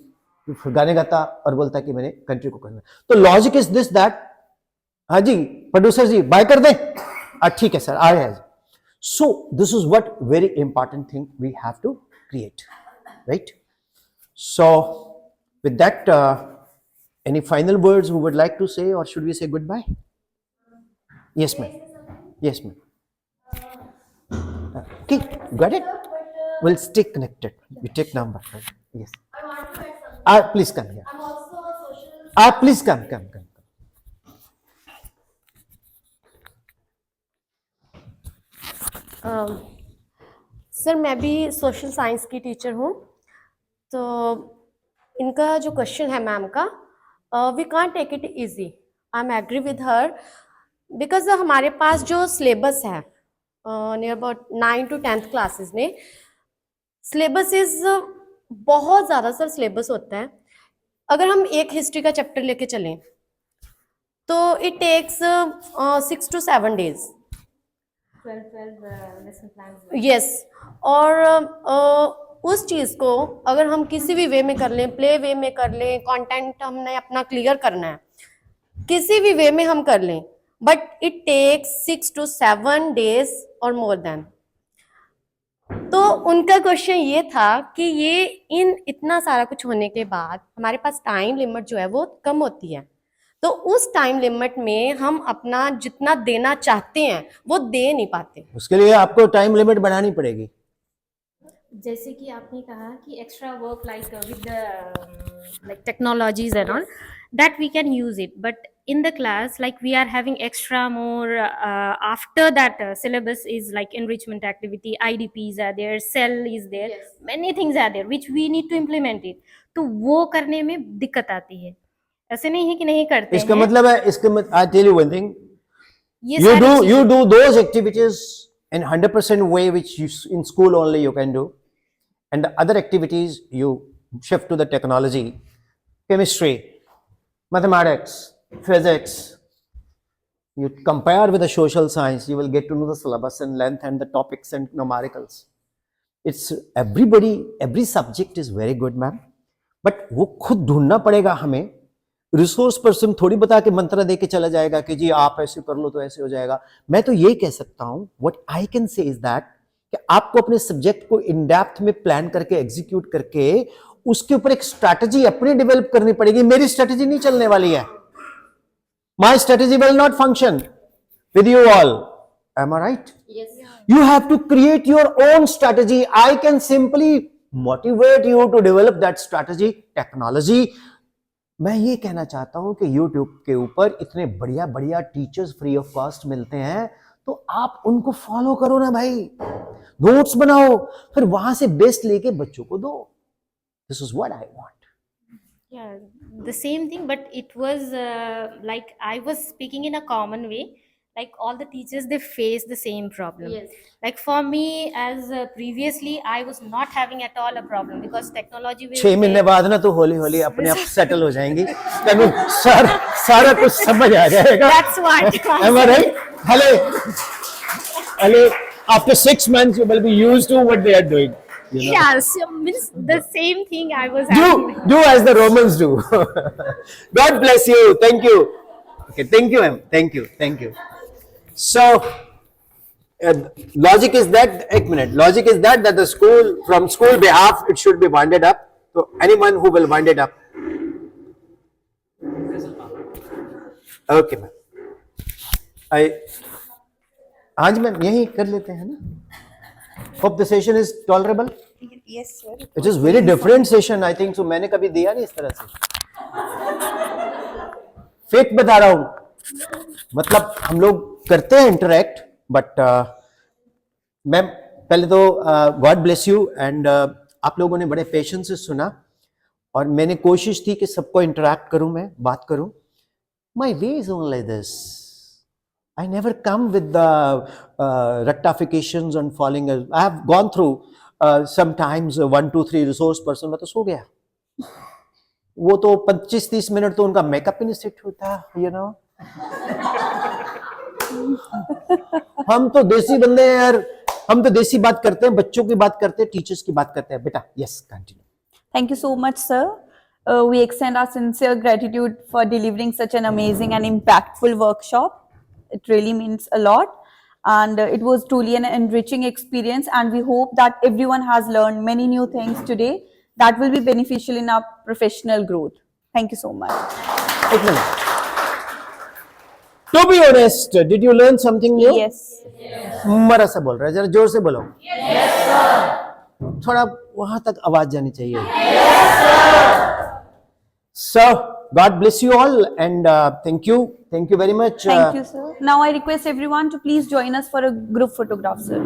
गाने गाता और बोलता कि मैंने कंट्री को करना। तो लॉजिक इज दिस दैट, हाँ जी प्रोड्यूसर जी बाय कर दे, ठीक है सर आ रहे हैं। So this is what very important thing we have to create, right? So with that any final words who would like to say, or should we say goodbye? Yes ma'am, yes ma'am. Okay, got it. We'll stay connected. We take number, right? Yes. Please come here. I'm also a social. Please come. Sir मैं भी social science की teacher हूँ। तो इनका जो question है ma'am का, we can't take it easy, I am agree with her, because हमारे पास जो सिलेबस है near about 9 to 10th classes में, सिलेबस इज बहुत ज़्यादा सर सिलेबस होता है। अगर हम एक हिस्ट्री का चैप्टर लेके चलें तो it takes 6 to 7 days। 12 lesson plan. Yes, और उस चीज़ को अगर हम किसी भी वे में कर लें, प्ले वे में कर लें, कंटेंट हमने अपना क्लियर करना है, किसी भी वे में हम कर लें, but it takes 6 to 7 days और मोर देन। तो उनका क्वेश्चन ये था कि ये इन इतना सारा कुछ होने के बाद हमारे पास टाइम लिमिट जो है वो कम होती है, तो उस टाइम लिमिट में हम अपना जितना देना चाहते हैं वो दे नहीं पाते। उसके लिए आपको टाइम लिमिट बढ़ानी पड़ेगी। जैसे कि आपने कहा कि extra work like with like technologies and all that we can use it, but in the class like we are having extra more after that syllabus is like enrichment activity, IDPs are there, cell is there, many things are there which we need to implement it, तो वो करने में दिक्कत आती है। ऐसे नहीं है कि नहीं करते इसका हैं, मतलब है, I tell you one thing, ये सारी चीजें- you do those activities in 100% way which you, in school only you can do, and the other activities you shift to the technology, chemistry, mathematics, physics. You compare with the social science, you will get to know the syllabus and length and the topics and numericals. It's every subject is very good ma'am, but वो खुद ढूंढना पड़ेगा हमें। Resource person थोड़ी बता के मंत्र दे के चला जाएगा कि जी आप ऐसे कर लो तो ऐसे हो जाएगा। मैं तो ये कह सकता हूं, what I can say is that, कि आपको अपने सब्जेक्ट को इन डेप्थ में प्लान करके एग्जीक्यूट करके उसके ऊपर एक स्ट्रैटेजी अपनी डेवलप करनी पड़ेगी। मेरी स्ट्रैटेजी नहीं चलने वाली है, my strategy will not function with you all, am I right? You have to create your own strategy. I can simply motivate you to develop that strategy, technology. मैं ये कहना चाहता हूं कि YouTube के ऊपर इतने बढ़िया बढ़िया टीचर्स फ्री ऑफ कॉस्ट मिलते हैं, तो आप उनको फॉलो करो ना भाई, नोट्स बनाओ, फिर वहां से बेस्ट लेके बच्चों को दो। This is what I want. Yeah, the same thing, but it was like I was speaking in a common way. Like all the teachers, they face the same problem. Yes. Like for me, as previously, I was not having at all a problem because technology will. 6 महीने बाद ना तो होली होली अपने आप settle हो जाएंगी, तभी सारा कुछ समझ आ जाएगा। That's what. Am I right? Hello. After 6 months, you will be used to what they are doing. You know? Yeah, so means the same thing I was having. Do as the Romans do. God bless you. Thank you. Okay, thank you, ma'am. Thank you. So, logic is that. एक minute. Logic is that the school, from school behalf, it should be winded up. So, anyone who will wind it up. Okay, ma'am. आज ma'am यही कर लेते हैं ना। Hope the session is tolerable. Yes sir. It is very different session, I think so. मैंने कभी दिया नहीं इस तरह से। फेक बता रहा हूं, मतलब हम लोग करते हैं इंटरेक्ट, बट मैम पहले तो गॉड ब्लेस यू, एंड आप लोगों ने बड़े पेशेंस से सुना, और मैंने कोशिश थी कि सबको इंटरेक्ट करूं, मैं बात करूं। My way is only this, I never come with the rectifications and falling. I have gone through sometimes 1 2 3 resource person में तो सो गया, वो तो 25-30 मिनट तो उनका मेकअप ही नहीं सेट होता, यू नो। हम तो देसी बंदे हैं यार, हम तो देसी बात करते हैं, बच्चों की बात करते हैं, टीचर्स की बात करते हैं। बेटा yes continue. Thank you so much, sir. We extend our sincere gratitude for delivering such an amazing and impactful workshop. It really means a lot. And it was truly an enriching experience. And we hope that everyone has learned many new things today that will be beneficial in our professional growth. Thank you so much. एक minute. To be honest, did you learn something new? Yes. मरा सा बोल रहा है, जरा जोर से बोलो। Yes, sir. थोड़ा वहां तक आवाज जानी चाहिए। Yes, sir. So, God bless you all and thank you very much. Thank you, sir. Now I request everyone to please join us for a group photograph, sir.